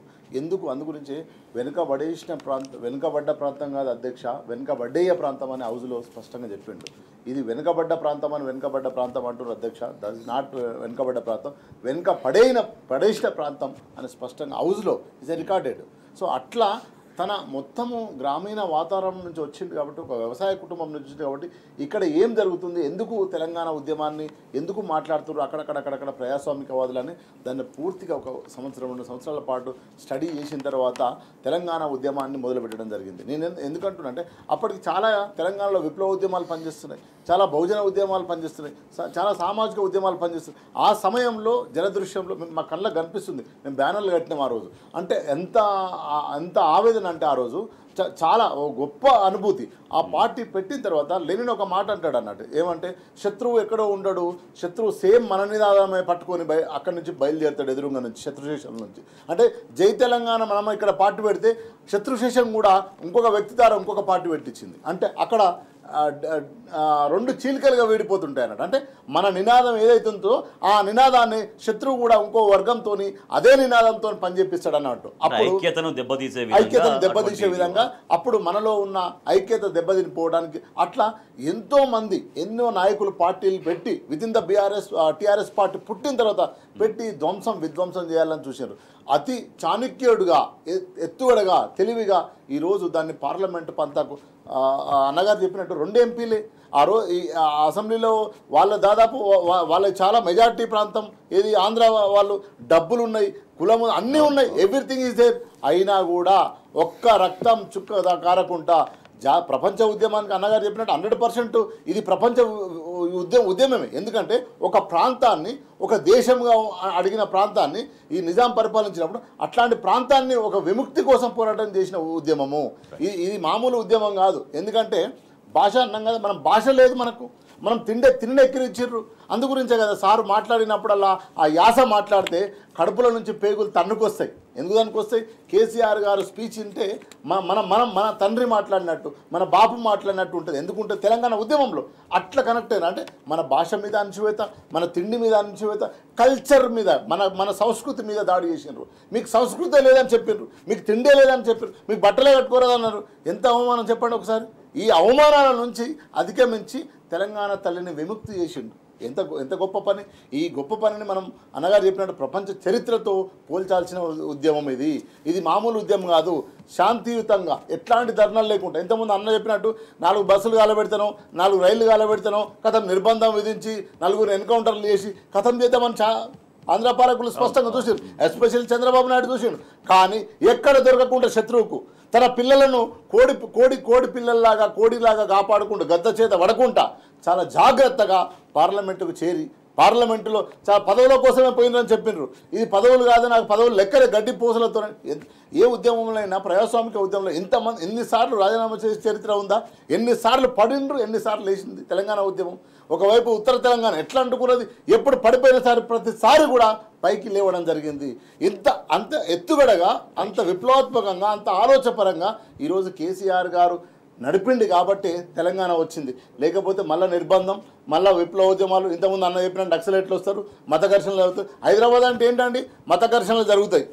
అందుగురించి వెనుకబడ్డ ప్రాంతం కాదు అధ్యక్ష, వెనుకబడ్డేయ ప్రాంతం అని హౌజ్లో స్పష్టంగా చెప్పిండు. ఇది వెనుకబడ్డ ప్రాంతం అంటున్నారు అధ్యక్ష. దట్ ఇస్ నాట్ వెనుకబడ్డ ప్రాంతం, పడేసిన ప్రాంతం అని స్పష్టంగా హౌజ్లో ఇస్ రికార్డెడ్. సో అట్లా తన మొత్తము గ్రామీణ వాతావరణం నుంచి వచ్చింది కాబట్టి, ఒక వ్యవసాయ కుటుంబం నుంచి వచ్చింది కాబట్టి ఇక్కడ ఏం జరుగుతుంది, ఎందుకు తెలంగాణ ఉద్యమాన్ని ఎందుకు మాట్లాడుతున్నారు, అక్కడక్కడ ప్రజాస్వామికవాదులని దాన్ని పూర్తిగా 1-2 సంవత్సరాల పాటు స్టడీ చేసిన తర్వాత తెలంగాణ ఉద్యమాన్ని మొదలుపెట్టడం జరిగింది. నేను ఎందుకంటున్నానంటే అప్పటికి చాలా తెలంగాణలో విప్లవ ఉద్యమాలు పనిచేస్తున్నాయి, చాలా బహుజన ఉద్యమాలు పనిచేస్తున్నాయి, చాలా సామాజిక ఉద్యమాలు పనిచేస్తున్నాయి. ఆ సమయంలో జలదృశ్యంలో మా కళ్ళకు కనిపిస్తుంది, మేము బ్యానర్లు కట్టినాం ఆ రోజు. అంటే ఎంత ఆవేదన అంటే ఆ రోజు చాలా గొప్ప అనుభూతి. ఆ పార్టీ పెట్టిన తర్వాత లెనిన్ ఒక మాట అంటాడు అన్నట్టు, ఏమంటే శత్రువు ఎక్కడో ఉండడు, శత్రువు సేమ్ మన నినాదమే పట్టుకొని అక్కడి నుంచి బయలుదేరుతాడు ఎదురుగా నుంచి, శత్రుశేషం నుంచి. అంటే జై తెలంగాణ మనం ఇక్కడ పార్టీ పెడితే శత్రుశేషం కూడా ఇంకొక వ్యక్తి ద్వారా ఇంకొక పార్టీ పెట్టించింది. అంటే అక్కడ రెండు చీలికలుగా వీడిపోతుంటాయి అన్నట్టు. అంటే మన నినాదం ఏదైతుందో ఆ నినాదాన్ని శత్రువు కూడా ఇంకో వర్గంతో అదే నినాదంతో పనిచేపిస్తాడు అన్నట్టు. అప్పుడు ఐక్యతను దెబ్బతీసే విధంగా అప్పుడు మనలో ఉన్న ఐక్యత దెబ్బతినిపోవడానికి అట్లా ఎన్నో నాయకులు పార్టీలు పెట్టి వితిన్ ద టీఆర్ఎస్ పార్టీ పుట్టిన తర్వాత పెట్టి విధ్వంసం చేయాలని చూశారు. అతి చాణక్యుడుగా ఎత్తుగడగా తెలివిగా ఈరోజు దాన్ని పార్లమెంటు పంతాకు అన్నగారు చెప్పినట్టు 2 ఎంపీలే ఈ అసెంబ్లీలో వాళ్ళ దాదాపు వాళ్ళకి చాలా మెజారిటీ ప్రాంతం ఏది ఆంధ్ర వాళ్ళు డబ్బులు ఉన్నాయి, కులము అన్నీ ఉన్నాయి, ఎవ్రీథింగ్ ఈజ్ దేర్. అయినా కూడా ఒక్క రక్తం చుక్క కారకుండా ప్రపంచ ఉద్యమానికి అన్నగారు చెప్పినట్టు 100% ఇది ప్రపంచ ఉద్యమమే. ఎందుకంటే ఒక ప్రాంతాన్ని ఒక దేశంగా అడిగిన ప్రాంతాన్ని ఈ నిజాం పరిపాలించినప్పుడు అట్లాంటి ప్రాంతాన్ని ఒక విముక్తి కోసం పోరాటం చేసిన ఉద్యమము ఇది మామూలు ఉద్యమం కాదు. ఎందుకంటే భాష అన్నాం కదా, మనం భాష లేదు, మనం తిండి ఎక్కిరిచ్చిర్రు. అందు గురించే కదా సారు మాట్లాడినప్పుడల్లా ఆ యాస మాట్లాడితే కడుపుల నుంచి పేగులు తన్నుకొస్తాయి. ఎందుకు తన్నుకొస్తాయి? కేసీఆర్ గారు స్పీచ్ వింటే మన తండ్రి మాట్లాడినట్టు, మన బాపు మాట్లాడినట్టు ఉంటుంది. ఎందుకుంటే తెలంగాణ ఉద్యమంలో అట్లా కనెక్ట్ అయినా అంటే మన భాష మీద అణచివేత, మన తిండి మీద అణచివేత, కల్చర్ మీద మన సంస్కృతి మీద దాడి చేసినారు. మీకు సంస్కృతే లేదని చెప్పిండ్రు, మీకు తిండే లేదని చెప్పారు, మీకు బట్టలే కట్టుకోరాదన్నారు. ఎంత అవమానం చెప్పండి ఒకసారి. ఈ అవమానాల నుంచి అధిగమించి తెలంగాణ తల్లిని విముక్తి చేసిండు. ఎంత గొప్ప పని. ఈ గొప్ప పనిని మనం అన్నగారు చెప్పినట్టు ప్రపంచ చరిత్రతో పోల్చాల్సిన ఉద్యమం ఇది మామూలు ఉద్యమం కాదు. శాంతియుతంగా ఎట్లాంటి ధర్నాలు లేకుండా ఇంతకుముందు అన్న చెప్పినట్టు 4 బస్సులు కాలబెడతానో 4 రైళ్లు కాలబెడతానో కథం నిర్బంధం విధించి 4 ఎన్కౌంటర్లు చేసి కథం చేద్దామని ఆంధ్ర పాలకులు స్పష్టంగా చూసారు. ఎస్పెషల్లీ చంద్రబాబు నాయుడు చూసాడు. కానీ ఎక్కడ దొరకకుండా శత్రువుకు తన పిల్లలను కోడి పిల్లల్లాగా కోడిలాగా కాపాడుకుంటూ గద్ద చేత వడకుండా చాలా జాగ్రత్తగా పార్లమెంటుకు చేరి పార్లమెంటులో చాలా పదవుల కోసమే పోయిందని చెప్పినారు. ఇది పదవులు కాదు, నాకు పదవులు లెక్కలే గడ్డి పూసలతో. ఏ ఉద్యమంలో అయినా ప్రజాస్వామిక ఉద్యమంలో ఎన్నిసార్లు రాజీనామా చేసే చరిత్ర ఉందా? ఎన్నిసార్లు పడిండ్రు, ఎన్నిసార్లు లేచింది తెలంగాణ ఉద్యమం. ఒకవైపు ఉత్తర తెలంగాణ ఎట్లా అంటుకున్నది, ఎప్పుడు పడిపోయినసారి ప్రతిసారి కూడా పైకి లేవడం జరిగింది. అంత ఎత్తుగడగా, అంత విప్లవాత్మకంగా, అంత ఆలోచపరంగా ఈరోజు కేసీఆర్ గారు నడిపిండి కాబట్టి తెలంగాణ వచ్చింది. లేకపోతే మళ్ళీ నిర్బంధం, మళ్ళీ విప్లవోద్యమాలు, ఇంతకుముందు అన్న చెప్పిన నక్సలైట్లు వస్తారు, మత ఘర్షణలు జరుగుతాయి. హైదరాబాద్ అంటే ఏంటండి? మత ఘర్షణలు జరుగుతాయి.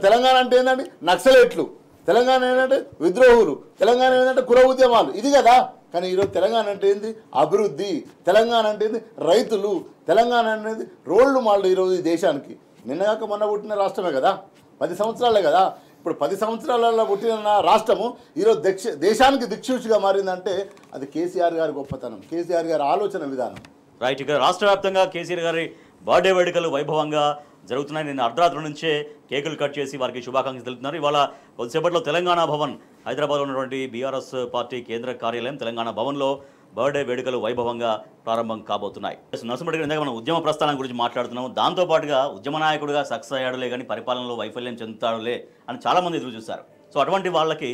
తెలంగాణ అంటే ఏంటండి? నక్సలైట్లు. తెలంగాణ ఏంటంటే విద్రోహులు. తెలంగాణ ఏంటంటే కుల ఉద్యమాలు. ఇది కదా. కానీ ఈరోజు తెలంగాణ అంటే ఏంది? అభివృద్ధి. తెలంగాణ అంటే ఏంది? రైతులు. తెలంగాణ అనేది రోడ్లు మోడల్ ఈరోజు ఈ దేశానికి. నిన్నగాక మొన్న పుట్టిన రాష్ట్రమే కదా, 10 సంవత్సరాలే కదా. ఇప్పుడు 10 సంవత్సరాలలో పుట్టిన రాష్ట్రము ఈరోజు దేశానికి దిక్సూచిగా మారిందంటే అది కేసీఆర్ గారి గొప్పతనం, కేసీఆర్ గారి ఆలోచన విధానం. రైట్. ఇక రాష్ట్ర వ్యాప్తంగా కేసీఆర్ గారి బర్త్డే వేడుకలు వైభవంగా జరుగుతున్నాయి. నిన్న అర్ధరాత్రి నుంచే కేకులు కట్ చేసి వారికి శుభాకాంక్షలు తెలుపుతున్నారు. ఇవాళ కొద్దిసేపట్లో తెలంగాణ భవన్, హైదరాబాద్లో ఉన్నటువంటి బీఆర్ఎస్ పార్టీ కేంద్ర కార్యాలయం తెలంగాణ భవన్లో బర్త్డే వేడుకలు వైభవంగా ప్రారంభం కాబోతున్నాయి. నరసింహరెడ్డి గారు, మనం ఉద్యమ ప్రస్థానం గురించి మాట్లాడుతున్నాం. దాంతోపాటుగా ఉద్యమ నాయకుడిగా సక్సెస్ అయ్యాడులే కానీ పరిపాలనలో వైఫల్యం చెందుతాడులే అని చాలామంది ఎదురు చూశారు. సో అటువంటి వాళ్ళకి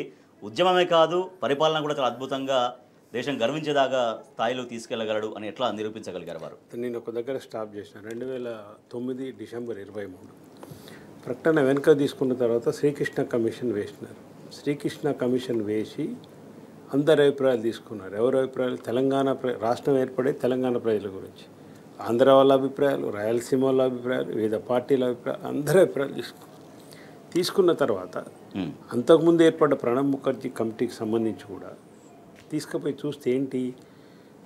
ఉద్యమమే కాదు, పరిపాలన కూడా చాలా అద్భుతంగా దేశం గర్వించేదాకా స్థాయిలో తీసుకెళ్లగలడు అని ఎట్లా నిరూపించగలిగారు వారు? నేను ఒక దగ్గర స్టాప్ చేసిన 2009 డిసెంబర్ 23 ప్రకటన వెనుక తీసుకున్న తర్వాత శ్రీకృష్ణ కమిషన్ వేసినారు. శ్రీకృష్ణ కమిషన్ వేసి అందరి అభిప్రాయాలు తీసుకున్నారు. ఎవరి అభిప్రాయాలు? తెలంగాణ రాష్ట్రం ఏర్పడే తెలంగాణ ప్రజల గురించి, ఆంధ్ర వాళ్ళ అభిప్రాయాలు, రాయలసీమ వాళ్ళ అభిప్రాయాలు, వివిధ పార్టీల అభిప్రాయాలు, అందరి అభిప్రాయాలు తీసుకున్న తర్వాత అంతకుముందు ఏర్పడ్డ ప్రణబ్ ముఖర్జీ కమిటీకి సంబంధించి కూడా తీసుకుపోయి చూస్తే ఏంటి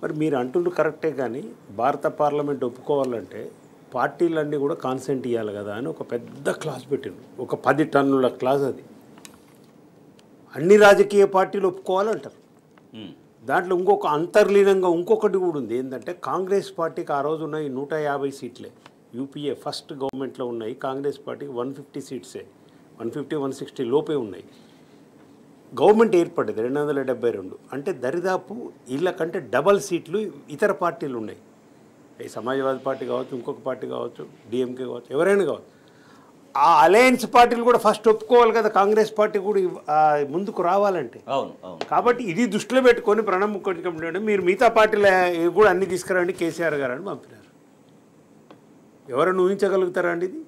మరి మీరు అంటున్నారు కరెక్టే, కానీ భారత పార్లమెంట్ ఒప్పుకోవాలంటే పార్టీలన్నీ కూడా కాన్సెంట్ ఇవ్వాలి కదా అని ఒక పెద్ద క్లాస్ పెట్టిండు. ఒక 10 టన్నుల క్లాస్ అది. అన్ని రాజకీయ పార్టీలు ఒప్పుకోవాలంటారు. దాంట్లో ఇంకొక అంతర్లీనంగా ఇంకొకటి కూడా ఉంది. ఏంటంటే కాంగ్రెస్ పార్టీకి ఆ రోజు ఉన్నాయి 150 సీట్లే. యూపీఏ ఫస్ట్ గవర్నమెంట్లో ఉన్నాయి. కాంగ్రెస్ పార్టీకి 150 సీట్సే, 150-160 లోపే ఉన్నాయి. గవర్నమెంట్ ఏర్పడ్డది 272. అంటే దరిదాపు వీళ్ళ కంటే డబల్ సీట్లు ఇతర పార్టీలు ఉన్నాయి. ఈ సమాజ్వాదీ పార్టీ కావచ్చు, ఇంకొక పార్టీ కావచ్చు, డిఎంకే కావచ్చు, ఎవరైనా కావచ్చు. ఆ అలయన్స్ పార్టీలు కూడా ఫస్ట్ ఒప్పుకోవాలి కదా, కాంగ్రెస్ పార్టీ కూడా ముందుకు రావాలంటే. కాబట్టి ఇది దృష్టిలో పెట్టుకొని ప్రణబ్ ముఖర్జీ కమిటీ మీరు మిగతా పార్టీలు కూడా అన్ని తీసుకురండి కేసీఆర్ గారు అని పంపినారు. ఎవరైనా ఊహించగలుగుతారా అండి ఇది?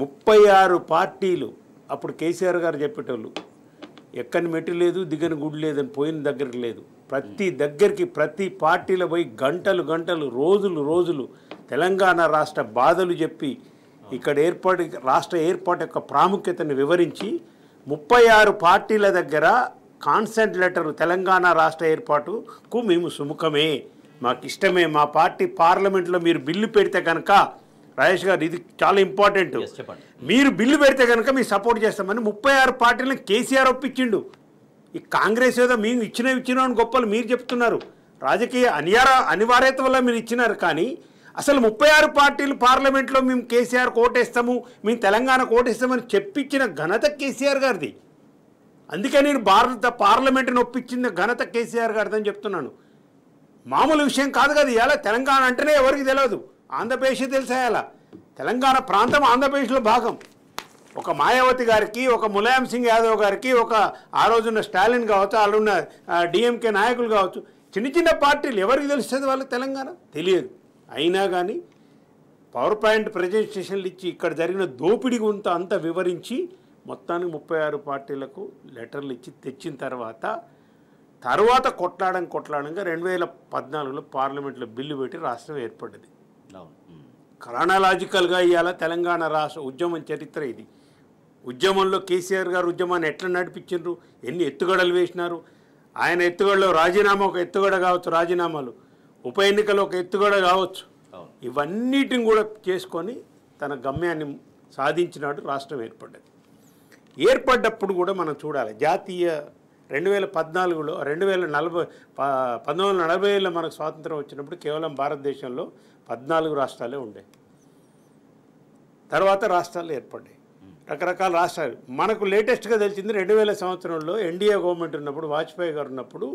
36 పార్టీలు. అప్పుడు కేసీఆర్ గారు చెప్పేటోళ్ళు ఎక్కని మెట్టు లేదు, దిగని గుడి లేదని, పోయిన దగ్గర లేదు. ప్రతి దగ్గరికి ప్రతి పార్టీలో పోయి గంటలు గంటలు రోజులు తెలంగాణ రాష్ట్ర బాధలు చెప్పి ఇక్కడ రాష్ట్ర ఏర్పాటు యొక్క ప్రాముఖ్యతను వివరించి 36 పార్టీల దగ్గర కాన్సెంట్ లెటర్ తెలంగాణ రాష్ట్ర ఏర్పాటుకు మేము సుముఖమే, మాకు ఇష్టమే, మా పార్టీ పార్లమెంట్లో మీరు బిల్లు పెడితే కనుక రాజేష్ గారు ఇది చాలా ఇంపార్టెంట్, మీరు బిల్లు పెడితే కనుక మీరు సపోర్ట్ చేస్తామని 36 పార్టీలను కేసీఆర్ ఒప్పించిండు. ఈ కాంగ్రెస్ ఏదో మేము ఇచ్చినామని గొప్పలు మీరు చెప్తున్నారు, రాజకీయ అనివార్యత వల్ల మీరు ఇచ్చినారు. కానీ అసలు 36 పార్టీలు పార్లమెంట్లో మేము కేసీఆర్ కోటేస్తాము, మేము తెలంగాణ కోటేస్తామని చెప్పించిన ఘనత కేసీఆర్ గారిది. అందుకే నేను భారత పార్లమెంటును ఒప్పించిన ఘనత కేసీఆర్ గారిది అని చెప్తున్నాను. మామూలు విషయం కాదు కదా. ఇలా తెలంగాణ అంటేనే ఎవరికి తెలియదు, ఆంధ్రప్రదేశ్ తెలిసేయాలా. తెలంగాణ ప్రాంతం ఆంధ్రప్రదేశ్లో భాగం. ఒక మాయావతి గారికి, ఒక ములాయం సింగ్ యాదవ్ గారికి, ఒక ఆ రోజున్న స్టాలిన్ కావచ్చు, వాళ్ళున్న డిఎంకే నాయకులు కావచ్చు, చిన్న పార్టీలు ఎవరికి తెలుస్తుంది వాళ్ళకి తెలంగాణ తెలియదు. అయినా కానీ పవర్ పాయింట్ ప్రజెంటేషన్లు ఇచ్చి ఇక్కడ జరిగిన దోపిడీ గుంత అంతా వివరించి మొత్తానికి 36 పార్టీలకు లెటర్లు ఇచ్చి తెచ్చిన తర్వాత కొట్లాడంగా 2014లో పార్లమెంట్లో బిల్లు పెట్టి రాష్ట్రం ఏర్పడ్డది. క్రానాలాజికల్గా ఇవాళ తెలంగాణ రాష్ట్ర ఉద్యమం చరిత్ర ఇది. ఉద్యమంలో కేసీఆర్ గారు ఉద్యమాన్ని ఎట్లా నడిపించారు, ఎన్ని ఎత్తుగడలు వేసినారు. ఆయన ఎత్తుగడలో రాజీనామా ఒక ఎత్తుగడ కావచ్చు, రాజీనామాలు ఉప ఎన్నికలు ఒక ఎత్తుగడ కావచ్చు, ఇవన్నిటిని కూడా చేసుకొని తన గమ్యాన్ని సాధించినాడు. రాష్ట్రం ఏర్పడ్డప్పుడు కూడా మనం చూడాలి. జాతీయ 2014లో 1940లో మనకు స్వాతంత్రం వచ్చినప్పుడు కేవలం భారతదేశంలో 14 రాష్ట్రాలే ఉండే. తర్వాత రాష్ట్రాలు ఏర్పడ్డాయి, రకరకాల రాష్ట్రాలు. మనకు లేటెస్ట్గా తెలిసింది 2000 సంవత్సరంలో ఎన్డీఏ గవర్నమెంట్ ఉన్నప్పుడు, వాజ్పేయి గారు ఉన్నప్పుడు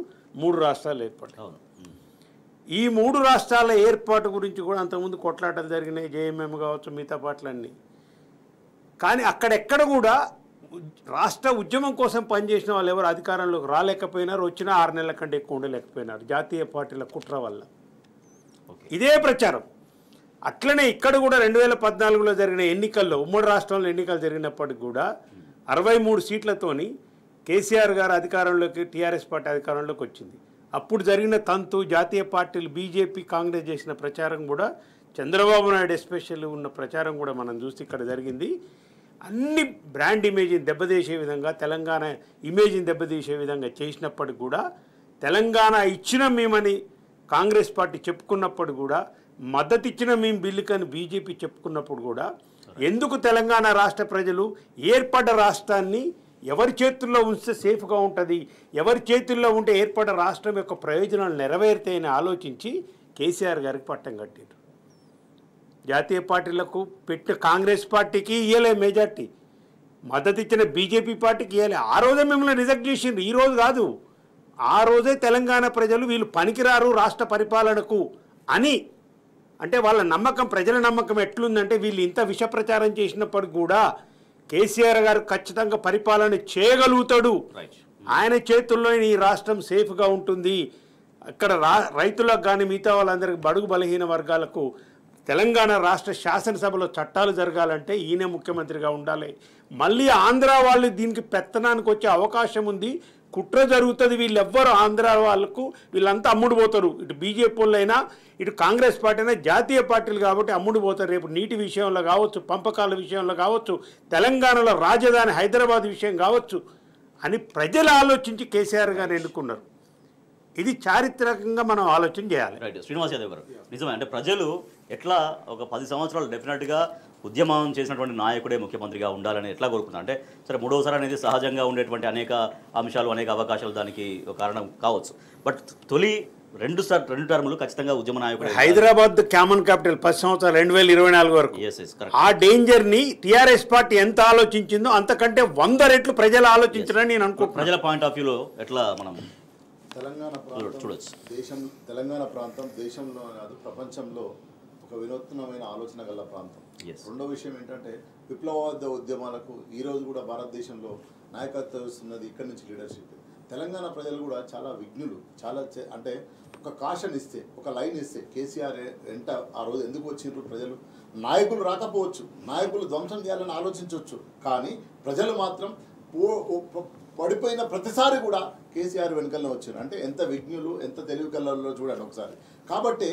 3 రాష్ట్రాలు ఏర్పడ్డాయి. ఈ 3 రాష్ట్రాల ఏర్పాటు గురించి కూడా అంతకుముందు కొట్లాటలు జరిగినాయి, జేఎంఎం కావచ్చు, మిగతా పార్టీలన్నీ. కానీ అక్కడెక్కడ కూడా రాష్ట్ర ఉద్యమం కోసం పనిచేసిన వాళ్ళు ఎవరు అధికారంలోకి రాలేకపోయినారు, వచ్చినా 6 నెలల కంటే ఎక్కువ ఉండలేకపోయినారు జాతీయ పార్టీల కుట్ర వల్ల. ఇదే ప్రచారం. అట్లనే ఇక్కడ కూడా 2014లో జరిగిన ఎన్నికల్లో, ఉమ్మడి రాష్ట్రంలో ఎన్నికలు జరిగినప్పటికి కూడా 63 సీట్లతోని కేసీఆర్ గారు అధికారంలోకి, టీఆర్ఎస్ పార్టీ అధికారంలోకి వచ్చింది. అప్పుడు జరిగిన తంతు జాతీయ పార్టీలు బీజేపీ, కాంగ్రెస్ చేసిన ప్రచారం కూడా, చంద్రబాబు నాయుడు ఎస్పెషల్లీ ఉన్న ప్రచారం కూడా మనం చూస్తే ఇక్కడ జరిగింది. అన్ని బ్రాండ్ ఇమేజ్ని దెబ్బతీసే విధంగా, తెలంగాణ ఇమేజ్ని దెబ్బతీసే విధంగా చేసినప్పటికి కూడా, తెలంగాణ ఇచ్చిన మేమని కాంగ్రెస్ పార్టీ చెప్పుకున్నప్పుడు కూడా, మద్దతు ఇచ్చిన మేము బిల్లుకని బీజేపీ చెప్పుకున్నప్పుడు కూడా, ఎందుకు తెలంగాణ రాష్ట్ర ప్రజలు ఏర్పడ్డ రాష్ట్రాన్ని ఎవరి చేతుల్లో ఉంచితే సేఫ్గా ఉంటుంది, ఎవరి చేతుల్లో ఉంటే ఏర్పడ్డ రాష్ట్రం యొక్క ప్రయోజనాలు నెరవేరుతాయని ఆలోచించి కేసీఆర్ గారికి పట్టం కట్టారు. జాతీయ పార్టీలకు పెట్టిన కాంగ్రెస్ పార్టీకి ఇయ్యలే మెజార్టీ, మద్దతు ఇచ్చిన బీజేపీ పార్టీకి ఇయ్యలే. ఆ రోజే మిమ్మల్ని రిజెక్ట్ చేసిండ్రు, ఈ రోజు కాదు. ఆ రోజే తెలంగాణ ప్రజలు వీళ్ళు పనికిరారు రాష్ట్ర పరిపాలనకు అని, అంటే వాళ్ళ నమ్మకం, ప్రజల నమ్మకం ఎట్లుందంటే వీళ్ళు ఇంత విష ప్రచారం చేసినప్పటికి కూడా కేసీఆర్ గారు ఖచ్చితంగా పరిపాలన చేయగలుగుతాడు, ఆయన చేతుల్లో ఈ రాష్ట్రం సేఫ్గా ఉంటుంది, అక్కడ రైతులకు కానీ మిగతా వాళ్ళందరికీ బడుగు బలహీన వర్గాలకు తెలంగాణ రాష్ట్ర శాసనసభలో చట్టాలు జరగాలంటే ఈయన ముఖ్యమంత్రిగా ఉండాలి. మళ్ళీ ఆంధ్ర వాళ్ళు దీనికి పెత్తనానికి వచ్చే అవకాశం ఉంది, కుట్ర జరుగుతుంది. వీళ్ళెవ్వరు ఆంధ్ర వాళ్ళకు వీళ్ళంతా అమ్ముడు పోతారు. ఇటు బీజేపీ వాళ్ళైనా, ఇటు కాంగ్రెస్ పార్టీ అయినా జాతీయ పార్టీలు కాబట్టి అమ్ముడు పోతారు. రేపు నీటి విషయంలో కావచ్చు, పంపకాల విషయంలో కావచ్చు, తెలంగాణలో రాజధాని హైదరాబాద్ విషయం కావచ్చు అని ప్రజలు ఆలోచించి కేసీఆర్ గారు ఎన్నుకున్నారు. ఇది చారిత్రకంగా మనం ఆలోచన చేయాలి. రైట్. శ్రీనివాస్ యాదవ్ గారు, నిజమే. అంటే ప్రజలు ఎట్లా ఒక 10 సంవత్సరాలు డెఫినెట్గా ఉద్యమం చేసినటువంటి నాయకుడే ముఖ్యమంత్రిగా ఉండాలని ఎట్లా కోరుకున్నారు అంటే, సరే మూడోసారి అనేది సహజంగా ఉండేటువంటి అనేక అంశాలు, అనేక అవకాశాలు దానికి ఒక కారణం కావచ్చు. బట్ తొలి రెండు టర్ములు ఖచ్చితంగా ఉద్యమ నాయకుడు. హైదరాబాద్ కామన్ క్యాపిటల్ 10 సంవత్సరాలు 2024 వరకు. ఆ డేంజర్ని టీఆర్ఎస్ పార్టీ ఎంత ఆలోచించిందో అంతకంటే 100 రెట్లు ప్రజలు ఆలోచించారని నేను అనుకుంటున్నాను. ప్రజల పాయింట్ ఆఫ్ వ్యూలో ఎట్లా మనం చూడొచ్చు. తెలంగాణ ప్రాంతం దేశంలో కాదు ప్రపంచంలో ఒక వినూత్నమైన ఆలోచన గల ప్రాంతం. రెండో విషయం ఏంటంటే విప్లవాద ఉద్యమాలకు ఈరోజు కూడా భారతదేశంలో నాయకత్వం ఇస్తున్నది ఇక్కడి నుంచి లీడర్షిప్. తెలంగాణ ప్రజలు కూడా చాలా విఘ్నులు, చాలా అంటే ఒక కాషన్ ఇస్తే, ఒక లైన్ ఇస్తే కేసీఆర్ వెంట ఆ రోజు ఎందుకు వచ్చిండ్రు ప్రజలు. నాయకులు రాకపోవచ్చు, నాయకులు ధ్వంసం చేయాలని ఆలోచించవచ్చు, కానీ ప్రజలు మాత్రం పడిపోయిన ప్రతిసారి కూడా కేసీఆర్ వెనుకల్లో వచ్చారు. అంటే ఎంత విజ్ఞులు, ఎంత తెలివి కళ్ళల్లో చూడండి ఒకసారి. కాబట్టి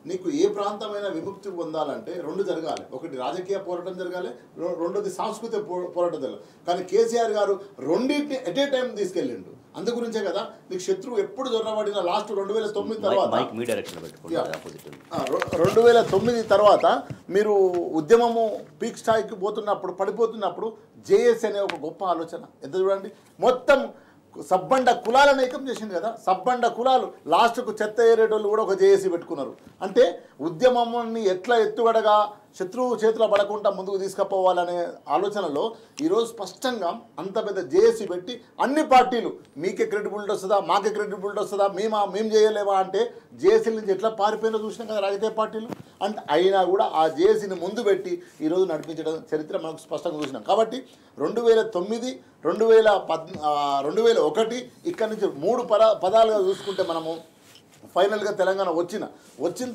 నీకు ఏ ప్రాంతమైన విముక్తి పొందాలంటే రెండు జరగాలి. ఒకటి రాజకీయ పోరాటం జరగాలి, రెండోది సాంస్కృతిక పోరాటం జరగాలి. కానీ కేసీఆర్ గారు రెండింటిని ఎట్ ఏ టైం తీసుకెళ్ళిండు. అందు గురించే కదా నీకు శత్రువు ఎప్పుడు జొర్రబడిన లాస్ట్ 2009 తర్వాత 2009 తర్వాత మీరు ఉద్యమము పీక్ స్థాయికి పోతున్నప్పుడు పడిపోతున్నప్పుడు జేఏసీ అనే ఒక గొప్ప ఆలోచన ఎంత చూడండి, మొత్తం సబ్బండ కులాలను ఏకం చేసింది కదా. సబ్బండ కులాలు లాస్ట్కు చెత్త ఏరేటోళ్ళు కూడా ఒక జేఏసీ పెట్టుకున్నారు. అంటే ఉద్యమాన్ని ఎట్లా ఎత్తుగడగా శత్రువు చేతిలో పడకుండా ముందుకు తీసుకుపోవాలనే ఆలోచనలో ఈరోజు స్పష్టంగా అంత పెద్ద జేఏసీ పెట్టి అన్ని పార్టీలు మీకే క్రెడిబిలిటీ వస్తుందా, మాకే క్రెడిబిలిటీ వస్తుందా, మేము చేయలేమా అంటే జేఏసీల నుంచి ఎట్లా పారిపోయినా చూసినాం కదా రాజకీయ పార్టీలు. అంటే అయినా కూడా ఆ జేఏసీని ముందు పెట్టి ఈరోజు నడిపించడం చరిత్ర మనకు స్పష్టంగా చూసినాం. కాబట్టి 2009, 2001 ఇక్కడి నుంచి 3 పదాలుగా చూసుకుంటే మనము ఫైనల్గా తెలంగాణ వచ్చిన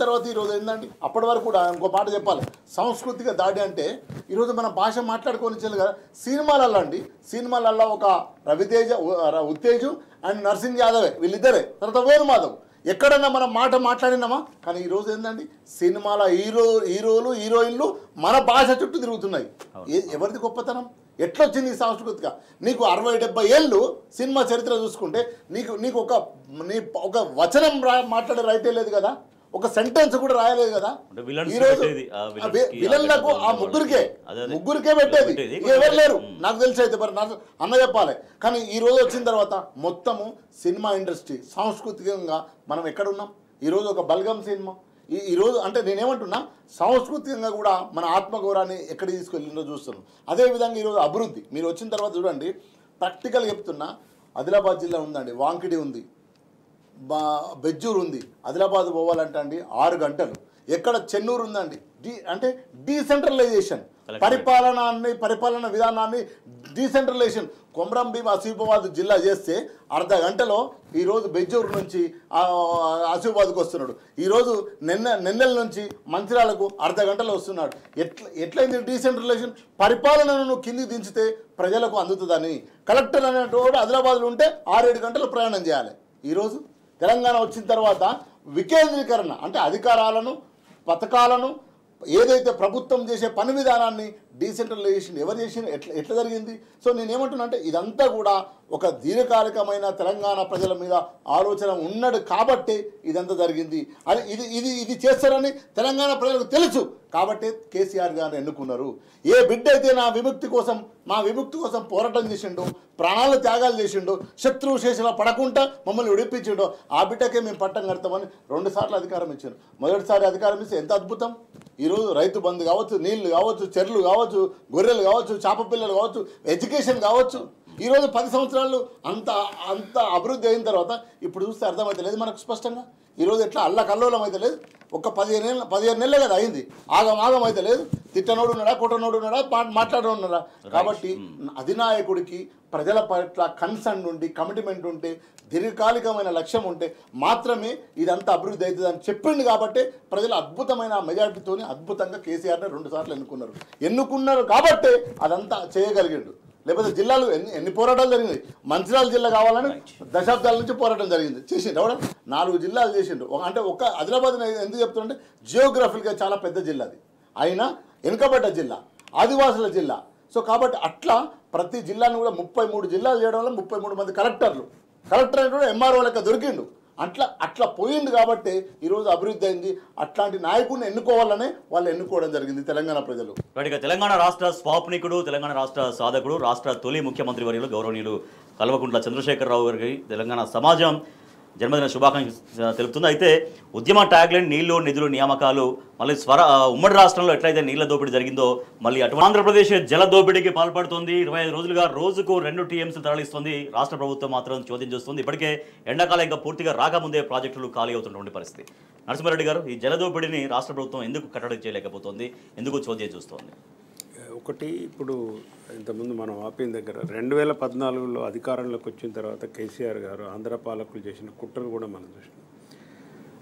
తర్వాత ఈరోజు ఏంటంటే అప్పటి వరకు కూడా ఇంకో మాట చెప్పాలి, సాంస్కృతిక దాడి అంటే ఈరోజు మన భాష మాట్లాడుకోనిచ్చాలి కదా. సినిమాలల్లో ఒక రవితేజ, ఉత్తేజు అండ్ నర్సింగ్ యాదవే వీళ్ళిద్దరే, తర్వాత వేణుమాధవ్ ఎక్కడన్నా మనం మాట్లాడినామా. కానీ ఈరోజు ఏంటంటే సినిమాల హీరోలు హీరోయిన్లు మన భాష చుట్టూ తిరుగుతున్నాయి. ఎవరిది గొప్పతనం, ఎట్లా వచ్చింది ఈ సాంస్కృతిక? నీకు 60-70 ఏళ్ళు సినిమా చరిత్ర చూసుకుంటే నీకు ఒక వచనం మాట్లాడే రైటే లేదు కదా, ఒక సెంటెన్స్ కూడా రాయలేదు కదా. ఈరోజు విలన్లకు ఆ ముగ్గురికే పెట్టేది, ఎవరు లేరు నాకు తెలిసి అయితే మరి అన్న చెప్పాలి. కానీ ఈరోజు వచ్చిన తర్వాత మొత్తము సినిమా ఇండస్ట్రీ సాంస్కృతికంగా మనం ఎక్కడున్నాం. ఈరోజు ఒక బల్గం సినిమా ఈరోజు అంటే నేనేమంటున్నా సాంస్కృతికంగా కూడా మన ఆత్మగౌరవాన్ని ఎక్కడికి తీసుకెళ్ళిందో చూస్తున్నాం. అదేవిధంగా ఈరోజు అభివృద్ధి మీరు వచ్చిన తర్వాత చూడండి, ప్రాక్టికల్గా చెప్తున్నా, ఆదిలాబాద్ జిల్లా ఉందండి, వాంకిడి ఉంది, బెజ్జూరు ఉంది. ఆదిలాబాద్ పోవాలంటే అండి 6 గంటలు. ఎక్కడ చెన్నూరు ఉందండి. అంటే డీసెంట్రలైజేషన్, పరిపాలన విధానాన్ని డీసెంట్రలైజేషన్. కొమరం భీం ఆసిఫాబాద్ జిల్లా చేస్తే అర్ధ గంటలో ఈరోజు బెజ్జూరు నుంచి ఆసిఫాబాద్కు వస్తున్నాడు. ఈరోజు నెన్నెల నుంచి మంచిర్యాలకు అర్ధ గంటలో వస్తున్నాడు. ఎట్లయింది డీసెంట్రలైజేషన్? పరిపాలనను కిందికి దించితే ప్రజలకు అందుతుందని. కలెక్టర్ అనేటువంటి ఆదిలాబాద్లో ఉంటే 6-7 గంటలు ప్రయాణం చేయాలి. ఈరోజు తెలంగాణ వచ్చిన తర్వాత వికేంద్రీకరణ అంటే అధికారాలను, పథకాలను, ఏదైతే ప్రభుత్వం చేసే పని విధానాన్ని డీసెంట్రలైజేషన్ ఎవరు చేసిన ఎట్లా జరిగింది? సో నేనేమంటున్నా అంటే ఇదంతా కూడా ఒక దీర్ఘకాలికమైన తెలంగాణ ప్రజల మీద ఆలోచన ఉన్నాడు కాబట్టి ఇదంతా జరిగింది. అది ఇది చేస్తారని తెలంగాణ ప్రజలకు తెలుసు కాబట్టి కేసీఆర్ గారిని ఎన్నుకున్నారు. ఏ బిడ్డ అయితే మా విముక్తి కోసం పోరాటం చేసిండు, ప్రాణాలు త్యాగాలు చేసిండు, శత్రువు శేషంలో పడకుండా మమ్మల్ని విడిపించిండు, ఆ బిడ్డకే మేము పట్టం కడతామని 2 సార్లు అధికారం ఇచ్చారు. మొదటిసారి అధికారం ఇస్తే ఎంత అద్భుతం. ఈరోజు రైతు బంధు కావచ్చు, నీళ్లు కావచ్చు, చెర్లు కావచ్చు, గొర్రెలు కావచ్చు, చేప పిల్లలు కావచ్చు, ఎడ్యుకేషన్ కావచ్చు. ఈరోజు 10 సంవత్సరాలు అంత అభివృద్ధి అయిన తర్వాత ఇప్పుడు చూస్తే అర్థమైతే లేదు మనకు స్పష్టంగా. ఈరోజు ఎట్లా అల్లకల్లోలం అయితే లేదు. ఒక 15 నెలలే కదా అయింది. ఆగం అయితే లేదు. తిట్టనోడు ఉన్నాడా, కొట్టనోడు ఉన్నాడా, మాట్లాడనోడు ఉన్నాడా? కాబట్టి అధినాయకుడికి ప్రజల పట్ల కన్సర్న్ ఉండి కమిట్మెంట్ ఉంటే దీర్ఘకాలికమైన లక్ష్యం ఉంటే మాత్రమే ఇదంతా అభివృద్ధి అవుతుంది అని చెప్పిండు. కాబట్టి ప్రజలు అద్భుతమైన మెజారిటీతో అద్భుతంగా కేసీఆర్ని 2 సార్లు ఎన్నుకున్నారు కాబట్టి అదంతా చేయగలిగిండు. లేకపోతే జిల్లాలు ఎన్ని పోరాటాలు జరిగినాయి. మంచిర్యాల జిల్లా కావాలని దశాబ్దాల నుంచి పోరాటం చేసిండు. ఎవడ 4 జిల్లాలు చేసిండు. అంటే ఒక ఆదిలాబాద్ ఎందుకు చెప్తుంటే జియోగ్రఫికల్గా చాలా పెద్ద జిల్లా అది, అయినా వెనుకబడ్డ జిల్లా, ఆదివాసుల జిల్లా. సో కాబట్టి అట్లా ప్రతి జిల్లాను కూడా 33 జిల్లాలు చేయడం వల్ల 33 మంది కలెక్టర్ కూడా ఎంఆర్ఓ లెక్క దొరికిండు. అట్లా పోయింది కాబట్టి ఈరోజు అభివృద్ధి అయింది. అట్లాంటి నాయకుడిని ఎన్నుకోవాలనే వాళ్ళు ఎన్నుకోవడం జరిగింది తెలంగాణ ప్రజలు. తెలంగాణ రాష్ట్ర స్వాప్నికుడు, తెలంగాణ రాష్ట్ర సాధకుడు, రాష్ట్ర తొలి ముఖ్యమంత్రి వర్యులు గౌరవనీయులు కల్వకుంట్ల చంద్రశేఖరరావు గారికి తెలంగాణ సమాజం జన్మదిన శుభాకాంక్షలు తెలుపుతుంది. అయితే ఉద్యమ ట్యాగ్లైన్ నీళ్లు, నిధులు, నియామకాలు, మళ్ళీ ఉమ్మడి రాష్ట్రంలో ఎట్లయితే నీళ్ల దోపిడీ జరిగిందో మళ్ళీ అటు ఆంధ్రప్రదేశ్ జల దోపిడీకి పాల్పడుతుంది. 25 రోజులుగా రోజుకు 2 టీఎంసీలు తరలిస్తుంది. రాష్ట్ర ప్రభుత్వం మాత్రం చోద్యం చేస్తుంది. ఇప్పటికే ఎండాకాలం ఇంకా పూర్తిగా రాకముందే ప్రాజెక్టులు ఖాళీ అవుతున్నటువంటి పరిస్థితి. నరసింహారెడ్డి గారు, ఈ జల దోపిడీని రాష్ట్ర ప్రభుత్వం ఎందుకు కట్టడి చేయలేకపోతుంది, ఎందుకు చోద్యం చూస్తోంది? ఒకటి, ఇప్పుడు ఇంతకుముందు మనం ఆపిన దగ్గర 2014లో అధికారంలోకి వచ్చిన తర్వాత కేసీఆర్ గారు ఆంధ్ర పాలకులు చేసిన కుట్రలు కూడా మనం చూసినాం.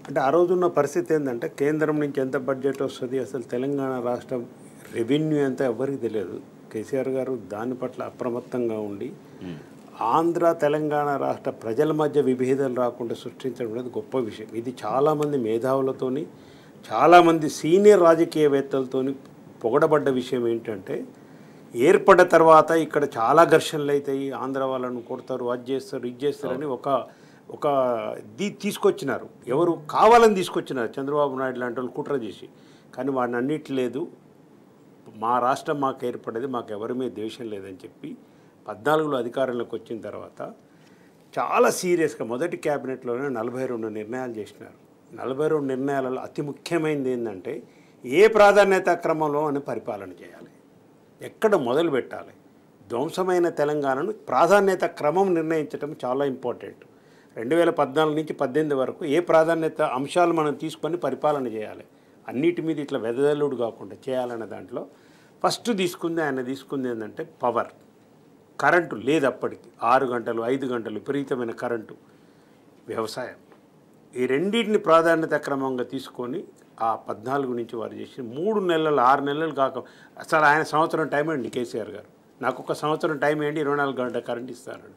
అంటే ఆ రోజున్న పరిస్థితి ఏంటంటే కేంద్రం నుంచి ఎంత బడ్జెట్ వస్తుంది, అసలు తెలంగాణ రాష్ట్రం రెవెన్యూ ఎంత ఎవరికి తెలియదు. కేసీఆర్ గారు దాని పట్ల అప్రమత్తంగా ఉండి ఆంధ్ర తెలంగాణ రాష్ట్ర ప్రజల మధ్య విభేదాలు రాకుండా సృష్టించడం అనేది గొప్ప విషయం. ఇది చాలామంది మేధావులతోని చాలామంది సీనియర్ రాజకీయవేత్తలతోని పొగడబడ్డ విషయం ఏంటంటే, ఏర్పడ్డ తర్వాత ఇక్కడ చాలా ఘర్షణలు అవుతాయి, ఆంధ్ర వాళ్ళను కొడతారు, అది చేస్తారు, ఇది చేస్తారని ఒక తీసుకొచ్చినారు. ఎవరు కావాలని తీసుకొచ్చినారు, చంద్రబాబు నాయుడు లాంటి వాళ్ళు కుట్ర చేసి. కానీ వాడిని అన్నిటి లేదు, మా రాష్ట్రం మాకు ఏర్పడేది, మాకు ఎవరి మీద ద్వేషం లేదని చెప్పి 14లో అధికారంలోకి వచ్చిన తర్వాత చాలా సీరియస్గా మొదటి క్యాబినెట్లోనే 42 నిర్ణయాలు చేసినారు. 42 నిర్ణయాలలో అతి ముఖ్యమైనది ఏంటంటే ఏ ప్రాధాన్యత క్రమంలో అని పరిపాలన చేయాలి, ఎక్కడ మొదలు పెట్టాలి. ధ్వంసమైన తెలంగాణను ప్రాధాన్యత క్రమం నిర్ణయించడం చాలా ఇంపార్టెంట్. 2014 నుంచి 18 వరకు ఏ ప్రాధాన్యత అంశాలు మనం తీసుకొని పరిపాలన చేయాలి, అన్నిటి మీద ఇట్లా వెదజల్లుడు కాకుండా చేయాలనే దాంట్లో ఫస్ట్ ఆయన తీసుకుంది ఏంటంటే పవర్. కరెంటు లేదు అప్పటికి, 6 గంటలు 5 గంటలు విపరీతమైన కరెంటు, వ్యవసాయం, ఈ రెండింటిని ప్రాధాన్యత క్రమంగా తీసుకొని ఆ 14 నుంచి వారు చేసి 3 నెలలు 6 నెలలు కాక అసలు ఆయన సంవత్సరం టైం అండి కేసీఆర్ గారు, నాకు ఒక సంవత్సరం టైం ఏంటి 24 గంటల కరెంట్ ఇస్తాను.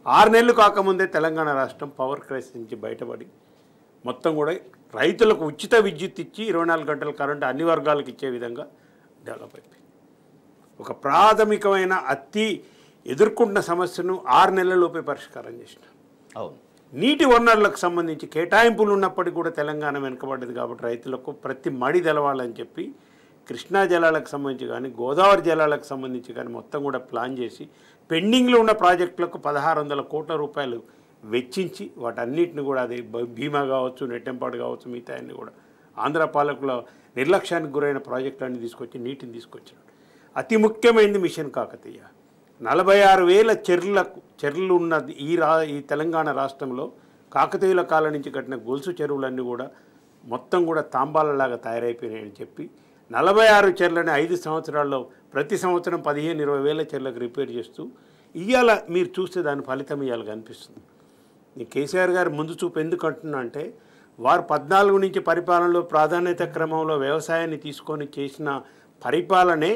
6 నెలలు కాకముందే తెలంగాణ రాష్ట్రం పవర్ క్రైసిస్ నుంచి బయటపడి మొత్తం కూడా రైతులకు ఉచిత విద్యుత్ ఇచ్చి 24 గంటల కరెంటు అన్ని వర్గాలకు ఇచ్చే విధంగా డెవలప్ అయిపోయింది. ఒక ప్రాథమికమైన అతి ఎదుర్కొంటున్న సమస్యను 6 నెలలలోపే పరిష్కారం చేసిన. అవును, నీటి వనరులకు సంబంధించి కేటాయింపులు ఉన్నప్పటికీ కూడా తెలంగాణ వెనుకబడ్డది కాబట్టి రైతులకు ప్రతి మడి తెలవాలని చెప్పి కృష్ణా జలాలకు సంబంధించి కానీ గోదావరి జలాలకు సంబంధించి కానీ మొత్తం కూడా ప్లాన్ చేసి పెండింగ్లో ఉన్న ప్రాజెక్టులకు 1600 కోట్ల రూపాయలు వెచ్చించి వాటన్నిటిని కూడా, అది భీమా కావచ్చు, నెట్టెంపాడు కావచ్చు, మిగతా అన్ని కూడా ఆంధ్ర పాలకుల నిర్లక్ష్యానికి గురైన ప్రాజెక్టులన్నీ తీసుకొచ్చి నీటిని తీసుకొచ్చినాడు. అతి ముఖ్యమైనది మిషన్ కాకతీయ. 46,000 చెర్లు ఉన్న ఈ తెలంగాణ రాష్ట్రంలో కాకతీయుల కాలం నుంచి కట్టిన గొలుసు చెరువులన్నీ కూడా మొత్తం కూడా తాంబాలలాగా తయారైపోయినాయని చెప్పి 46 చెర్లని 5 సంవత్సరాల్లో ప్రతి సంవత్సరం 15-20 వేల చెర్లకు రిపేర్ చేస్తూ ఇవాళ మీరు చూస్తే దాని ఫలితం ఇవాళ కనిపిస్తుంది. ఈ కేసీఆర్ గారు ముందు చూపు ఎందుకు అంటున్నా అంటే, వారు 14 నుంచి పరిపాలనలో ప్రాధాన్యత క్రమంలో వ్యవసాయాన్ని తీసుకొని చేసిన పరిపాలనే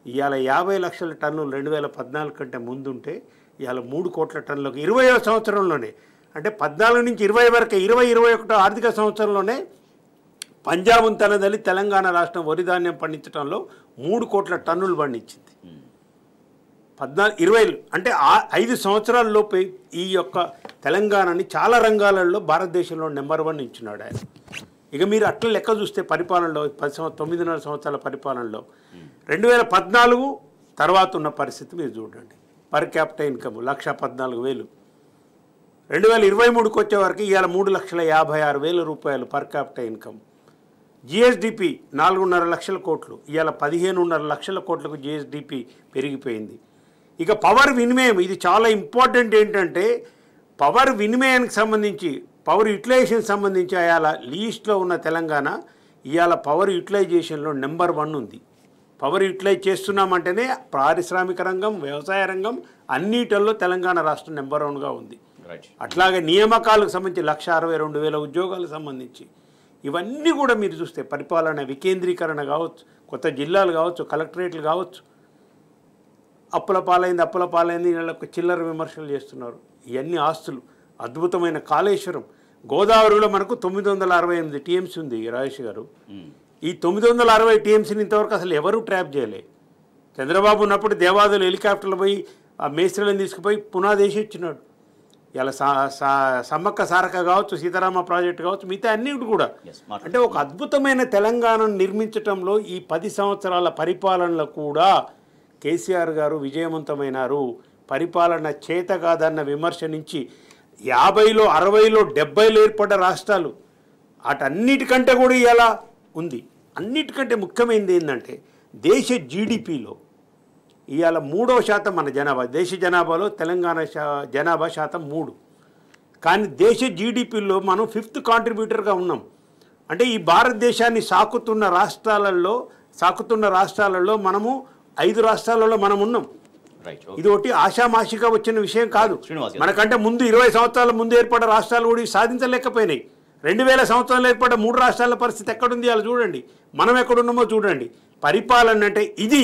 ఇవాళ 50 లక్షల టన్నులు 2014 కంటే ముందుంటే ఇవాళ 3 కోట్ల టన్నులకు 20వ సంవత్సరంలోనే, అంటే 14 నుంచి 20 వరకు 2021 ఆర్థిక సంవత్సరంలోనే పంజాబ్ తనదలి తెలంగాణ రాష్ట్రం వరి ధాన్యం పండించడంలో 3 కోట్ల టన్నులు పండించింది. 14-20 అంటే 5 సంవత్సరాల్లోపే ఈ యొక్క తెలంగాణని చాలా రంగాలలో భారతదేశంలో నెంబర్ 1 ఇచ్చినాడు ఆయన. ఇక మీరు అట్లా లెక్క చూస్తే పరిపాలనలో 9.5 సంవత్సరాల పరిపాలనలో 2014 తర్వాత ఉన్న పరిస్థితి మీరు చూడండి. Per capital income 1,14,000. 2023కి వచ్చే వరకు ఇవాళ 3,56,000 రూపాయలు పర్ క్యాపిటల్ ఇన్కమ్. జిఎస్డిపి 4.5 లక్షల కోట్లు, ఇవాళ 15.5 లక్షల కోట్లకు జిఎస్డిపి పెరిగిపోయింది. ఇక పవర్ వినిమయం, ఇది చాలా ఇంపార్టెంట్. ఏంటంటే పవర్ వినిమయానికి సంబంధించి, పవర్ యూటిలైజేషన్ సంబంధించి ఇవాళ లీస్ట్లో ఉన్న తెలంగాణ ఇవాళ పవర్ యూటిలైజేషన్లో నెంబర్ 1 ఉంది. పవర్ యూటిలైజ్ చేస్తున్నామంటేనే పారిశ్రామిక రంగం, వ్యవసాయ రంగం అన్నిటిల్లో తెలంగాణ రాష్ట్రం నెంబర్ 1గా ఉంది. అట్లాగే నియామకాలకు సంబంధించి 1,62,000 ఉద్యోగాలకు సంబంధించి ఇవన్నీ కూడా మీరు చూస్తే పరిపాలన వికేంద్రీకరణ కావచ్చు, కొత్త జిల్లాలు కావచ్చు, కలెక్టరేట్లు కావచ్చు, అప్పుల పాలైంది వీళ్ళకు చిల్లర విమర్శలు చేస్తున్నారు. ఇవన్నీ ఆస్తులు, అద్భుతమైన కాళేశ్వరం, గోదావరిలో మనకు 968 టీఎంసీ ఉంది రాజేష్ గారు. ఈ 960 టీఎంసీని ఇంతవరకు అసలు ఎవరూ ట్రాప్ చేయలే. చంద్రబాబు ఉన్నప్పుడు దేవాదులు హెలికాప్టర్లు పోయి ఆ మేస్త్రులను తీసుకుపోయి పునాదేసి ఇచ్చినాడు. ఇలా సమ్మక్క సారక కావచ్చు, సీతారామ ప్రాజెక్టు కావచ్చు, మిగతా అన్నిటి కూడా. అంటే ఒక అద్భుతమైన తెలంగాణను నిర్మించడంలో ఈ 10 సంవత్సరాల పరిపాలనలో కూడా కేసీఆర్ గారు విజయవంతమైనారు. పరిపాలన చేత కాదన్న విమర్శ నుంచి 50లో 60లో 70లో ఏర్పడ్డ రాష్ట్రాలు అటన్నిటికంటే కూడా ఇలా ఉంది. అన్నిటికంటే ముఖ్యమైనది ఏంటంటే దేశ జీడిపిలో ఇవాళ 3% మన జనాభా, దేశ జనాభాలో తెలంగాణ జనాభా శాతం 3, కానీ దేశ జీడిపిలో మనం 5th కాంట్రిబ్యూటర్గా ఉన్నాం. అంటే ఈ భారతదేశాన్ని సాకుతున్న రాష్ట్రాలలో మనము 5 రాష్ట్రాలలో మనం ఉన్నాం. ఇది ఒకటి ఆషామాషిగా వచ్చిన విషయం కాదు. మనకంటే ముందు 20 సంవత్సరాల ముందు ఏర్పడ్డ రాష్ట్రాలు కూడా సాధించలేకపోయినాయి. 2000 సంవత్సరాలు ఏర్పడ్డ 3 రాష్ట్రాల పరిస్థితి ఎక్కడుంది అలా చూడండి, మనం ఎక్కడున్నామో చూడండి. పరిపాలన అంటే ఇది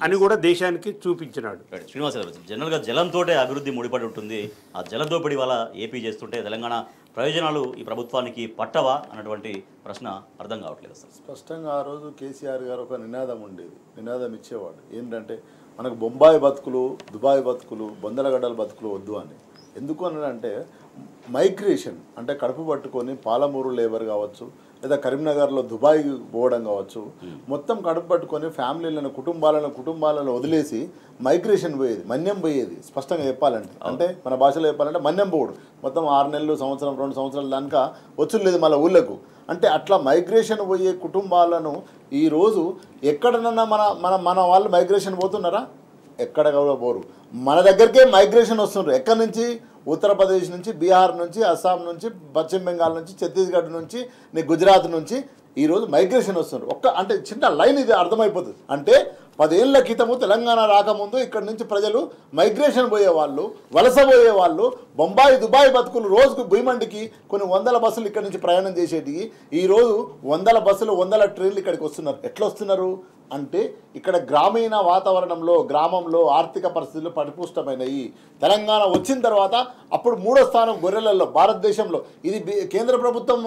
అని కూడా దేశానికి చూపించినాడు. శ్రీనివాస్ గారు, జనరల్గా జలంతో అభివృద్ధి ముడిపడి ఉంటుంది. ఆ జల దోపిడీ వల్ల ఏపీ చేస్తుంటే తెలంగాణ ప్రయోజనాలు ఈ ప్రభుత్వానికి పట్టవా అన్నటువంటి ప్రశ్న అర్థం కావట్లేదు సార్. స్పష్టంగా ఆ రోజు కేసీఆర్ గారు ఒక నినాదం ఉండేది, నినాదం ఇచ్చేవాడు ఏంటంటే మనకు బొంబాయి బతుకులు, దుబాయ్ బతుకులు, బొందలగడ్డల బతుకులు వద్దు అని. ఎందుకు అంటే మైగ్రేషన్ అంటే కడుపు పట్టుకొని పాలమూరు లేబర్ కావచ్చు, లేదా కరీంనగర్లో దుబాయ్ పోవడం కావచ్చు, మొత్తం కడుపు పట్టుకొని ఫ్యామిలీలను కుటుంబాలను వదిలేసి మైగ్రేషన్ పోయేది, మన్యం పోయేది. స్పష్టంగా చెప్పాలంటే అంటే మన భాషలో చెప్పాలంటే మన్యం పోవడు. మొత్తం 6 నెలలు, సంవత్సరం, 2 సంవత్సరాల దాకా వచ్చులేదు మళ్ళీ ఊళ్ళకు. అంటే అట్లా మైగ్రేషన్ పోయే కుటుంబాలను ఈరోజు ఎక్కడనన్నా మన వాళ్ళు మైగ్రేషన్ పోతున్నారా? ఎక్కడ కూడా పోరు. మన దగ్గరికే మైగ్రేషన్ వస్తున్నారు. ఎక్కడి నుంచి? ఉత్తరప్రదేశ్ నుంచి, బీహార్ నుంచి, అస్సాం నుంచి, పశ్చిమ బెంగాల్ నుంచి, ఛత్తీస్గఢ్ నుంచి, గుజరాత్ నుంచి ఈరోజు మైగ్రేషన్ వస్తున్నారు. అంటే చిన్న లైన్ ఇది అర్థమైపోతుంది. అంటే 10 ఏళ్ల క్రితము తెలంగాణ రాకముందు ఇక్కడి నుంచి ప్రజలు మైగ్రేషన్ పోయేవాళ్ళు, వలస పోయేవాళ్ళు, బొంబాయి దుబాయ్ బతుకులు, రోజుకు భూమండికి కొన్ని 100 బస్సులు ఇక్కడి నుంచి ప్రయాణం చేసేటివి ఈరోజు 100 బస్సులు, 100 ట్రైన్లు ఇక్కడికి వస్తున్నారు. ఎట్లా వస్తున్నారు అంటే ఇక్కడ గ్రామీణ వాతావరణంలో, గ్రామంలో ఆర్థిక పరిస్థితులు పరిపుష్టమైనవి. తెలంగాణ వచ్చిన తర్వాత అప్పుడు 3వ స్థానం గొర్రెలలో భారతదేశంలో. ఇది కేంద్ర ప్రభుత్వం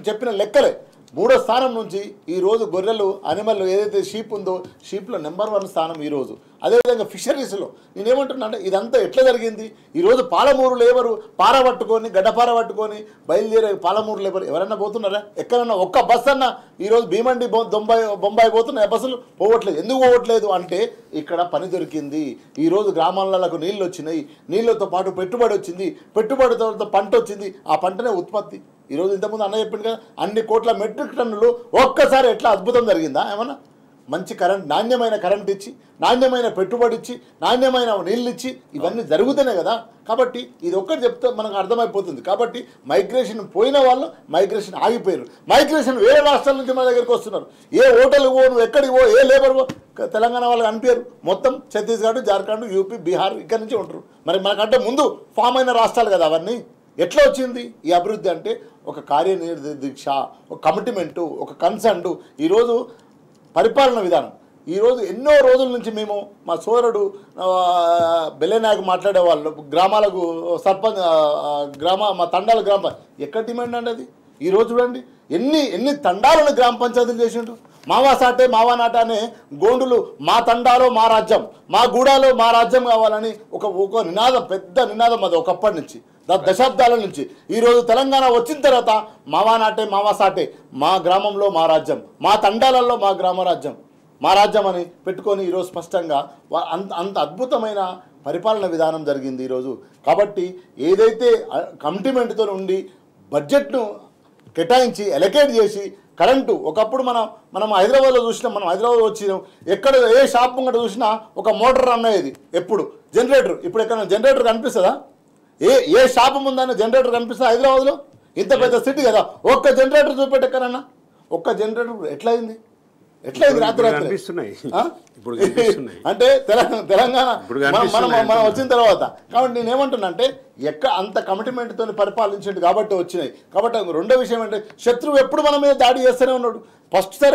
చెప్పిన లెక్కలే. 3వ స్థానం నుంచి ఈరోజు గొర్రెలు, అనిమల్ ఏదైతే షీప్ ఉందో షీప్లో నెంబర్ 1 స్థానం ఈరోజు. అదేవిధంగా ఫిషరీస్లో నేనేమంటున్నా అంటే ఇదంతా ఎట్లా జరిగింది? ఈరోజు పాలమూరు లేబరు పార పట్టుకొని, గడ్డపార పట్టుకొని బయలుదేరే పాలమూరు లేబర్ ఎవరన్నా పోతున్నారా? ఎక్కడన్నా ఒక్క బస్సు అన్నా ఈరోజు భీమండి బొంబాయి పోతున్నాయి బస్సులు? పోవట్లేదు. ఎందుకు పోవట్లేదు అంటే ఇక్కడ పని దొరికింది. ఈరోజు గ్రామాలకు నీళ్ళు వచ్చినాయి, నీళ్ళతో పాటు పెట్టుబడి వచ్చింది, పెట్టుబడితో పంట వచ్చింది. ఆ పంటనే ఉత్పత్తి. ఈరోజు ఇంతకుముందు అన్న చెప్పింది కదా, అన్ని కోట్ల మెట్రిక్ టన్నులు ఒక్కసారి ఎట్లా అద్భుతం జరిగిందా? ఏమన్నా మంచి కరెంట్, నాణ్యమైన కరెంట్ ఇచ్చి, నాణ్యమైన పెట్టుబడి ఇచ్చి, నాణ్యమైన నీళ్ళు ఇచ్చి ఇవన్నీ జరుగుతూనే కదా. కాబట్టి ఇది ఒక్కటి చెప్తే మనకు అర్థమైపోతుంది. కాబట్టి మైగ్రేషన్ పోయిన వాళ్ళు మైగ్రేషన్ ఆగిపోయారు. మైగ్రేషన్ వేరే రాష్ట్రాల నుంచి మన దగ్గరికి వస్తున్నారు. ఏ హోటల్కి పో, నువ్వు ఎక్కడికి పో, ఏ లేబర్ పో, తెలంగాణ వాళ్ళకి అనిపించారు. మొత్తం ఛత్తీస్గఢ్, జార్ఖండ్, యూపీ, బీహార్ ఇక్కడి నుంచి ఉంటారు. మరి మనకంటే ముందు ఫామ్ అయిన రాష్ట్రాలు కదా అవన్నీ. ఎట్లా వచ్చింది ఈ అభివృద్ధి అంటే ఒక కార్యనిర్దీక్ష, ఒక కమిట్మెంటు, ఒక కన్సర్న్. ఈరోజు పరిపాలన విధానం ఈరోజు ఎన్నో రోజుల నుంచి మేము మా సోదరుడు బెల్లెనాయకు మాట్లాడేవాళ్ళు, గ్రామాలకు సర్పంచ్ మా తండాల గ్రామ ఎక్కడ డిమాండ్ అండి అది? ఈరోజు చూడండి ఎన్ని తండాలను గ్రామ పంచాయతీలు చేసిండు. మావా సాటే మావా నాట అనే గోండులు మా తండాలో మా రాజ్యం, మా గూడాలో మా రాజ్యం కావాలని ఒక నినాదం, పెద్ద నినాదం అది ఒకప్పటి నుంచి, దశాబ్దాల నుంచి. ఈరోజు తెలంగాణ వచ్చిన తర్వాత మావా నాటే మావా సాటే, మా గ్రామంలో మా రాజ్యం, మా తండాలలో మా గ్రామ రాజ్యం, మా రాజ్యం అని పెట్టుకొని ఈరోజు స్పష్టంగా అంత అద్భుతమైన పరిపాలన విధానం జరిగింది ఈరోజు. కాబట్టి ఏదైతే కమిట్మెంట్తో ఉండి బడ్జెట్ను కేటాయించి ఎలకేట్ చేసి కరెంటు, ఒకప్పుడు మనం హైదరాబాద్లో చూసినాం, మనం హైదరాబాద్ వచ్చినాం, ఎక్కడ ఏ షాప్ ముంగట చూసినా ఒక మోటార్ రన్ అయ్యేది. ఎప్పుడు జనరేటర్, ఇప్పుడు ఎక్కడ జనరేటర్ కనిపిస్తుందా? ఏ షాప్ ముందన్న జనరేటర్ కనిపిస్తుందా హైదరాబాద్లో? ఇంత పెద్ద సిటీ కదా, ఒక్క జనరేటర్ చూపెట్టి ఎక్కడన్నా ఒక్క జనరేటర్ ఎట్లయింది రాత్రి అంటే తెలంగాణ మనం వచ్చిన తర్వాత. కాబట్టి నేనేమంటున్నా అంటే అంత కమిట్మెంట్తో పరిపాలించండి కాబట్టి వచ్చినాయి. కాబట్టి రెండో విషయం అంటే శత్రువు ఎప్పుడు మన మీద దాడి చేస్తూనే ఉన్నాడు.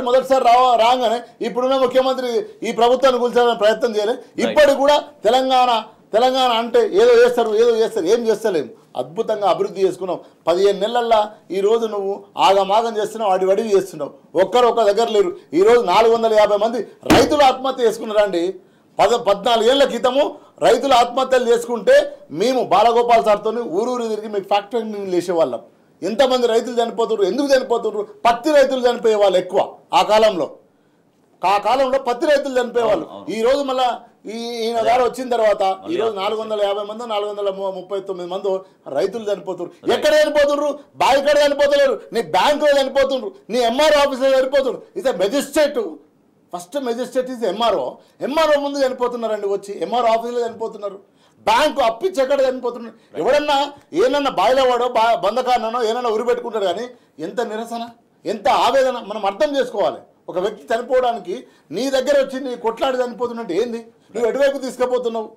మొదటిసారి రాగానే ఇప్పుడున్న ముఖ్యమంత్రి ఈ ప్రభుత్వాన్ని కూల్చాలని ప్రయత్నం చేయలేదు. ఇప్పటికి కూడా తెలంగాణ అంటే ఏదో చేస్తారు, ఏం చేస్తలేము. అద్భుతంగా అభివృద్ధి చేసుకున్నాం. 15 నెలల్లో ఈరోజు నువ్వు ఆగమాగం చేస్తున్నావు, అడివి చేస్తున్నావు. ఒక్క దగ్గర లేరు. ఈరోజు 450 మంది రైతులు ఆత్మహత్య చేసుకున్నారండి. 14 ఏళ్ల క్రితము రైతులు ఆత్మహత్యలు చేసుకుంటే మేము బాలగోపాల్ సార్తో ఊరు తిరిగి మీకు ఫ్యాక్టరీ లేసేవాళ్ళం. ఎంతమంది రైతులు చనిపోతున్నారు, ఎందుకు చనిపోతున్నారు? పత్తి రైతులు చనిపోయే వాళ్ళు ఎక్కువ. ఆ కాలంలో పత్తి రైతులు చనిపోయేవాళ్ళు. ఈరోజు మళ్ళీ ఈయన గారు వచ్చిన తర్వాత ఈరోజు 450 మంది 439 మంది రైతులు చనిపోతున్నారు. ఎక్కడ చనిపోతున్నారు? బావికాడ చనిపోతలేరు, నీ బ్యాంకులో చనిపోతున్నారు, నీ ఎంఆర్ఓ ఆఫీసులో చనిపోతున్నారు. ఇది మెజిస్ట్రేట్, ఫస్ట్ మెజిస్ట్రేట్ ఇది ఎంఆర్ఓ ముందు చనిపోతున్నారండి. వచ్చి ఎంఆర్ఓ ఆఫీసులో చనిపోతున్నారు. బ్యాంకు అప్పిచ్చి ఎక్కడ చనిపోతున్నారు. ఎవడన్నా ఏనన్నా బాయిలవాడో బంధకాన్నో ఏనన్నా ఉరి పెట్టుకుంటాడు. కానీ ఎంత నిరసన, ఎంత ఆవేదన మనం అర్థం చేసుకోవాలి. ఒక వ్యక్తి చనిపోవడానికి నీ దగ్గర వచ్చి నీ కొట్లాడి చనిపోతున్నట్టు ఏంది? నువ్వు ఎటువైపు తీసుకుపోతున్నావు?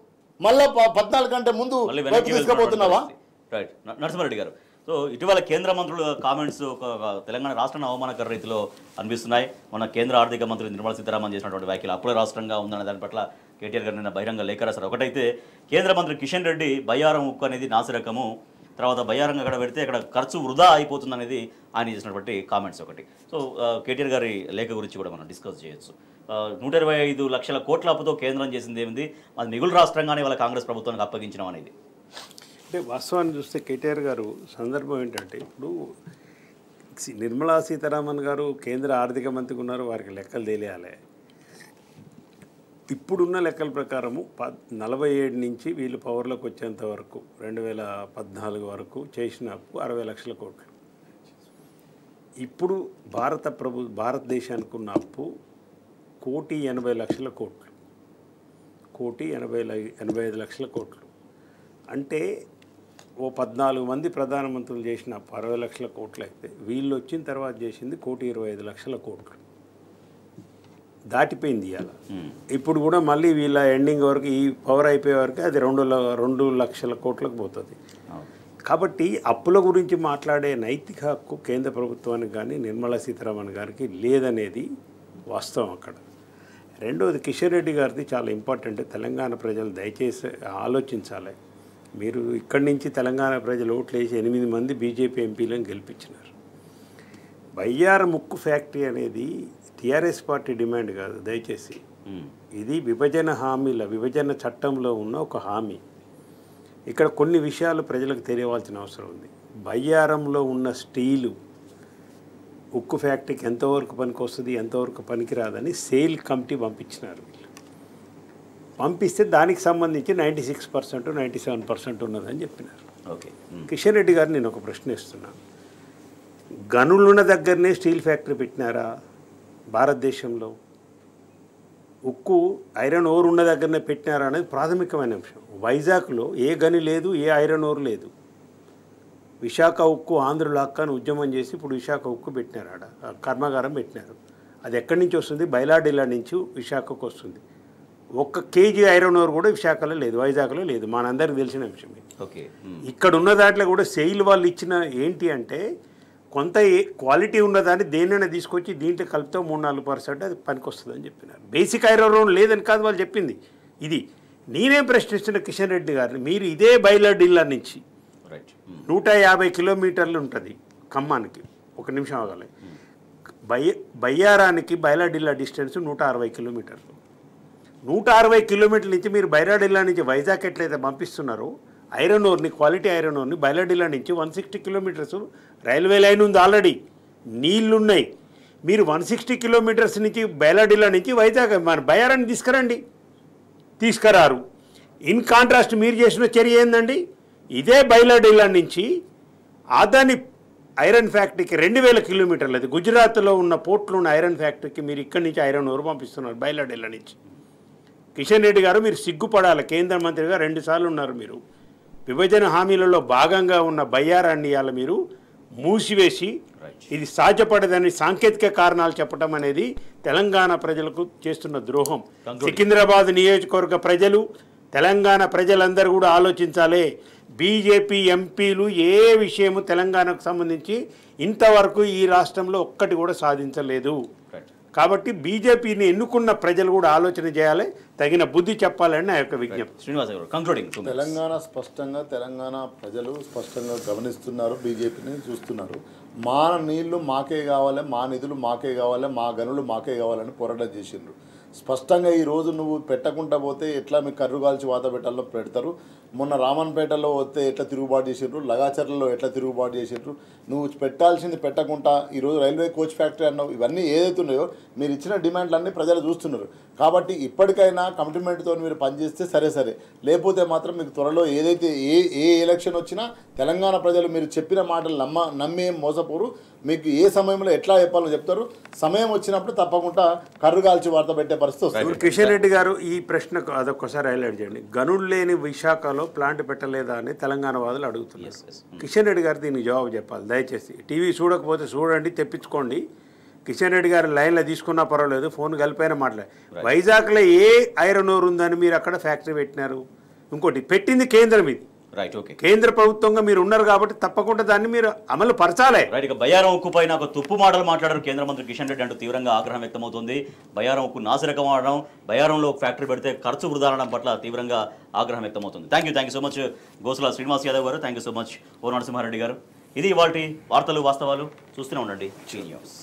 మళ్ళీ 14 గంటల ముందు తీసుకుపోతున్నావా? రైట్. నరసింహారెడ్డి గారు, సో ఇటీవల కేంద్ర మంత్రుల కామెంట్స్ ఒక తెలంగాణ రాష్ట్రాన్ని అవమానకర రీతిలో అనిపిస్తున్నాయి. మన కేంద్ర ఆర్థిక మంత్రి నిర్మలా సీతారామన్ చేసినటువంటి వ్యాఖ్యలు అప్పుల రాష్ట్రంగా ఉందనే దాని పట్ల కేటీఆర్ గారు నిన్న బహిరంగ లేఖ రాశారు. ఒకటైతే కేంద్ర మంత్రి కిషన్ రెడ్డి బయ్యారం ఉక్కు అనేది నాసిరకము, తర్వాత బయ్యారంగా అక్కడ పెడితే అక్కడ ఖర్చు వృధా అయిపోతుంది అనేది ఆయన చేసినటువంటి కామెంట్స్ ఒకటి. సో కేటీఆర్ గారి లేఖ గురించి కూడా మనం డిస్కస్ చేయొచ్చు. 125 లక్షల కోట్ల అప్పుతో కేంద్రం చేసింది ఏమిటి, అది మిగులు రాష్ట్రంగానే వాళ్ళ కాంగ్రెస్ ప్రభుత్వానికి అప్పగించడం అనేది. అంటే వాస్తవాన్ని చూస్తే కేటీఆర్ గారు సందర్భం ఏంటంటే, ఇప్పుడు నిర్మలా సీతారామన్ గారు కేంద్ర ఆర్థిక మంత్రికి ఉన్నారు, వారికి లెక్కలు తెలియాలి. ఇప్పుడున్న లెక్కల ప్రకారము 47 నుంచి వీళ్ళు పవర్లోకి వచ్చేంత వరకు 2014 వరకు చేసిన అప్పు 60 లక్షల కోట్లు. ఇప్పుడు భారతదేశానికి ఉన్న అప్పు 1,80,00,000 కోట్లు, 1,85 లక్షల కోట్లు. అంటే ఓ 14 మంది ప్రధానమంత్రులు చేసిన 60 లక్షల కోట్లు అయితే వీళ్ళు వచ్చిన తర్వాత చేసింది 1,25,00,000 కోట్లు దాటిపోయింది ఇవాళ. ఇప్పుడు కూడా మళ్ళీ వీళ్ళ ఎండింగ్ వరకు ఈ పవర్ అయిపోయే వరకు అది 2 లక్షల కోట్లకు పోతుంది. కాబట్టి అప్పుల గురించి మాట్లాడే నైతిక హక్కు కేంద్ర ప్రభుత్వానికి కానీ నిర్మలా సీతారామన్ గారికి లేదనేది వాస్తవం అక్కడ. రెండవది కిషన్ రెడ్డి గారిది చాలా ఇంపార్టెంట్. తెలంగాణ ప్రజలు దయచేసి ఆలోచించాలి. మీరు ఇక్కడి నుంచి తెలంగాణ ప్రజలు ఓట్లు వేసి 8 మంది బీజేపీ ఎంపీలను గెలిపించినారు. బయ్యారం ఉక్కు ఫ్యాక్టరీ అనేది టీఆర్ఎస్ పార్టీ డిమాండ్ కాదు దయచేసి. ఇది విభజన చట్టంలో ఉన్న ఒక హామీ. ఇక్కడ కొన్ని విషయాలు ప్రజలకు తెలియవలసిన అవసరం ఉంది. బయ్యారంలో ఉన్న స్టీలు ఉక్కు ఫ్యాక్టరీకి ఎంతవరకు పనికి వస్తుంది, ఎంతవరకు పనికిరాదని సేల్ కమిటీ పంపించినారు. వీళ్ళు పంపిస్తే దానికి సంబంధించి 96%, 97% ఉన్నదని చెప్పినారు. ఓకే. కిషన్ రెడ్డి గారు నేను ఒక ప్రశ్న ఇస్తున్నాను. గనులున్న దగ్గరనే స్టీల్ ఫ్యాక్టరీ పెట్టినారా భారతదేశంలో? ఉక్కు ఐరన్ ఓర్ ఉన్న దగ్గరనే పెట్టినారా అనేది ప్రాథమికమైన అంశం. వైజాగ్లో ఏ గని లేదు, ఏ ఐరన్ ఓర్ లేదు. విశాఖ ఉక్కు ఆంధ్రుల హక్కు అని ఉద్యమం చేసి ఇప్పుడు విశాఖ ఉక్కు పెట్టినారు, ఆడ కర్మాగారం పెట్టినారు. అది ఎక్కడి నుంచి వస్తుంది? బైలాడిల్లా నుంచి విశాఖకు వస్తుంది. 1 కేజీ ఐరన్ ఓర్ కూడా విశాఖలో లేదు, వైజాగ్లో లేదు. మనందరికి తెలిసిన అంశమే. ఓకే. ఇక్కడ ఉన్న దాంట్లో కూడా సెయిల్ వాళ్ళు ఇచ్చిన ఏంటి అంటే, కొంత క్వాలిటీ ఉన్నదాన్ని దేన్నైనా తీసుకొచ్చి దీంట్లో కలిపితే 3-4% అది పనికి వస్తుందని చెప్పినారు. బేసిక్ ఐరన్ ఓర్ లేదని కాదు వాళ్ళు చెప్పింది. ఇది నేనేం ప్రశ్నిస్తున్న కిషన్ రెడ్డి గారిని, మీరు ఇదే బైలాడిల్లా నుంచి 150 కిలోమీటర్లు ఉంటుంది ఖమ్మానికి, 1 నిమిషం ఆగాలి. బయ్యారానికి బైలాడిల్లా డిస్టెన్స్ 160 కిలోమీటర్లు. 160 కిలోమీటర్ల నుంచి మీరు బైలాడిల్లా నుంచి వైజాగ్ ఎట్లయితే పంపిస్తున్నారో ఐరన్ ఓర్ని, క్వాలిటీ ఐరన్ ఓర్ని బైలాడిల్లా నుంచి 160 కిలోమీటర్స్ రైల్వే లైన్ ఉంది, ఆల్రెడీ నీళ్లున్నాయి. మీరు 160 కిలోమీటర్స్ నుంచి బైలాడిల్లా నుంచి వైజాగ్ మన బయ్యారాన్ని తీసుకురారు. ఇన్ కాంట్రాస్ట్ మీరు చేసిన చర్య ఏందండి? ఇదే బైలాడిల్లా నుంచి ఆదాని ఐరన్ ఫ్యాక్టరీకి 2000 కిలోమీటర్లు, అది గుజరాత్లో ఉన్న పోర్ట్లో ఉన్న ఐరన్ ఫ్యాక్టరీకి మీరు ఇక్కడి నుంచి ఐరన్ ఓర్ పంపిస్తున్నారు బైలాడిల్లా నుంచి. కిషన్ రెడ్డి గారు మీరు సిగ్గుపడాలి. కేంద్ర మంత్రిగా 2 సార్లు ఉన్నారు. మీరు విభజన హామీలలో భాగంగా ఉన్న బయ్యారాన్ని ఇవాళ మీరు మూసివేసి ఇది సాధ్యపడదని సాంకేతిక కారణాలు చెప్పడం అనేది తెలంగాణ ప్రజలకు చేస్తున్న ద్రోహం. సికింద్రాబాద్ నియోజకవర్గ ప్రజలు, తెలంగాణ ప్రజలందరూ కూడా ఆలోచించాలి. బీజేపీ ఎంపీలు ఏ విషయము తెలంగాణకు సంబంధించి ఇంతవరకు ఈ రాష్ట్రంలో ఒక్కటి కూడా సాధించలేదు. కాబట్టి బీజేపీని ఎన్నుకున్న ప్రజలు కూడా ఆలోచన చేయాలి, తగిన బుద్ధి చెప్పాలని నా యొక్క విజ్ఞప్తి. శ్రీనివాస్ గారు కంక్లూడింగ్. తెలంగాణ ప్రజలు స్పష్టంగా గమనిస్తున్నారు, బీజేపీని చూస్తున్నారు. మా నీళ్లు మాకే కావాలి, మా నిధులు మాకే కావాలి, మా గనులు మాకే కావాలని పోరాటం చేసిండ్రు. స్పష్టంగా ఈరోజు నువ్వు పెట్టకుండా పోతే ఎట్లా మీకు కర్రు కాల్చి వాత పెట్టాలో పెడతారు. మొన్న రామన్పేటలో వస్తే ఎట్లా తిరుగుబాటు చేసిండ్రు, లగాచర్లలో ఎట్లా తిరుగుబాటు చేసిండ్రు. నువ్వు పెట్టాల్సింది పెట్టకుండా ఈరోజు రైల్వే కోచ్ ఫ్యాక్టరీ అన్నావు. ఇవన్నీ ఏదైతే ఉన్నాయో మీరు ఇచ్చిన డిమాండ్లన్నీ ప్రజలు చూస్తున్నారు. కాబట్టి ఇప్పటికైనా కమిట్మెంట్తో మీరు పనిచేస్తే సరే, లేకపోతే మాత్రం మీకు త్వరలో ఏదైతే ఏ ఎలక్షన్ వచ్చినా తెలంగాణ ప్రజలు మీరు చెప్పిన మాటలు నమ్మేం మోసపోరు. మీకు ఏ సమయంలో ఎట్లా చెప్పాలో చెప్తారు. సమయం వచ్చినప్పుడు తప్పకుండా కర్రు కాల్చి వార్త పెట్టే పరిస్థితి వస్తుంది. కిషన్ రెడ్డి గారు ఈ ప్రశ్నకు అదొక్కసారి హైలైట్ చేయండి. గనులు లేని విశాఖలో ప్లాంట్ పెట్టలేదా అని తెలంగాణ వాదులు అడుగుతున్నారు. కిషన్ రెడ్డి గారు దీనికి జవాబు చెప్పాలి. దయచేసి టీవీ చూడకపోతే చూడండి, తెప్పించుకోండి. కిషన్ రెడ్డి గారు లైన్లో తీసుకున్నా పర్వాలేదు, ఫోన్ కలిపైనా మాట్లాడు. వైజాగ్లో ఏ ఐరన్ ఓర్ ఉందని మీరు అక్కడ ఫ్యాక్టరీ పెట్టినారు? ఇంకోటి పెట్టింది కేంద్రం, ఇది రైట్, ఓకే, కేంద్ర ప్రభుత్వంగా మీరు ఉన్నారు కాబట్టి తప్పకుండా దాన్ని మీరు అమలు పరచాలి. రైట్. ఇక బయ్యారం ఉక్కు పైన ఒక తుప్పు మాటలు మాట్లాడారు కేంద్ర మంత్రి కిషన్ రెడ్డి అంటూ తీవ్రంగా ఆగ్రహం వ్యక్తమవుతుంది. బయ్యారం ఉక్కు నాసిరకం ఆడడం, బయ్యారంలో ఒక ఫ్యాక్టరీ పెడితే ఖర్చు వృధా అనడం పట్ల తీవ్రంగా ఆగ్రహం వ్యక్తమవుతుంది. Thank you so much Gosula Srinivas Yadav గారు, థ్యాంక్ యూ సో మచ్ ఓ నరసింహారెడ్డి గారు. ఇది ఇవాల్టి వార్తలు వాస్తవాలు. చూస్తూనే ఉండండి జీ న్యూస్.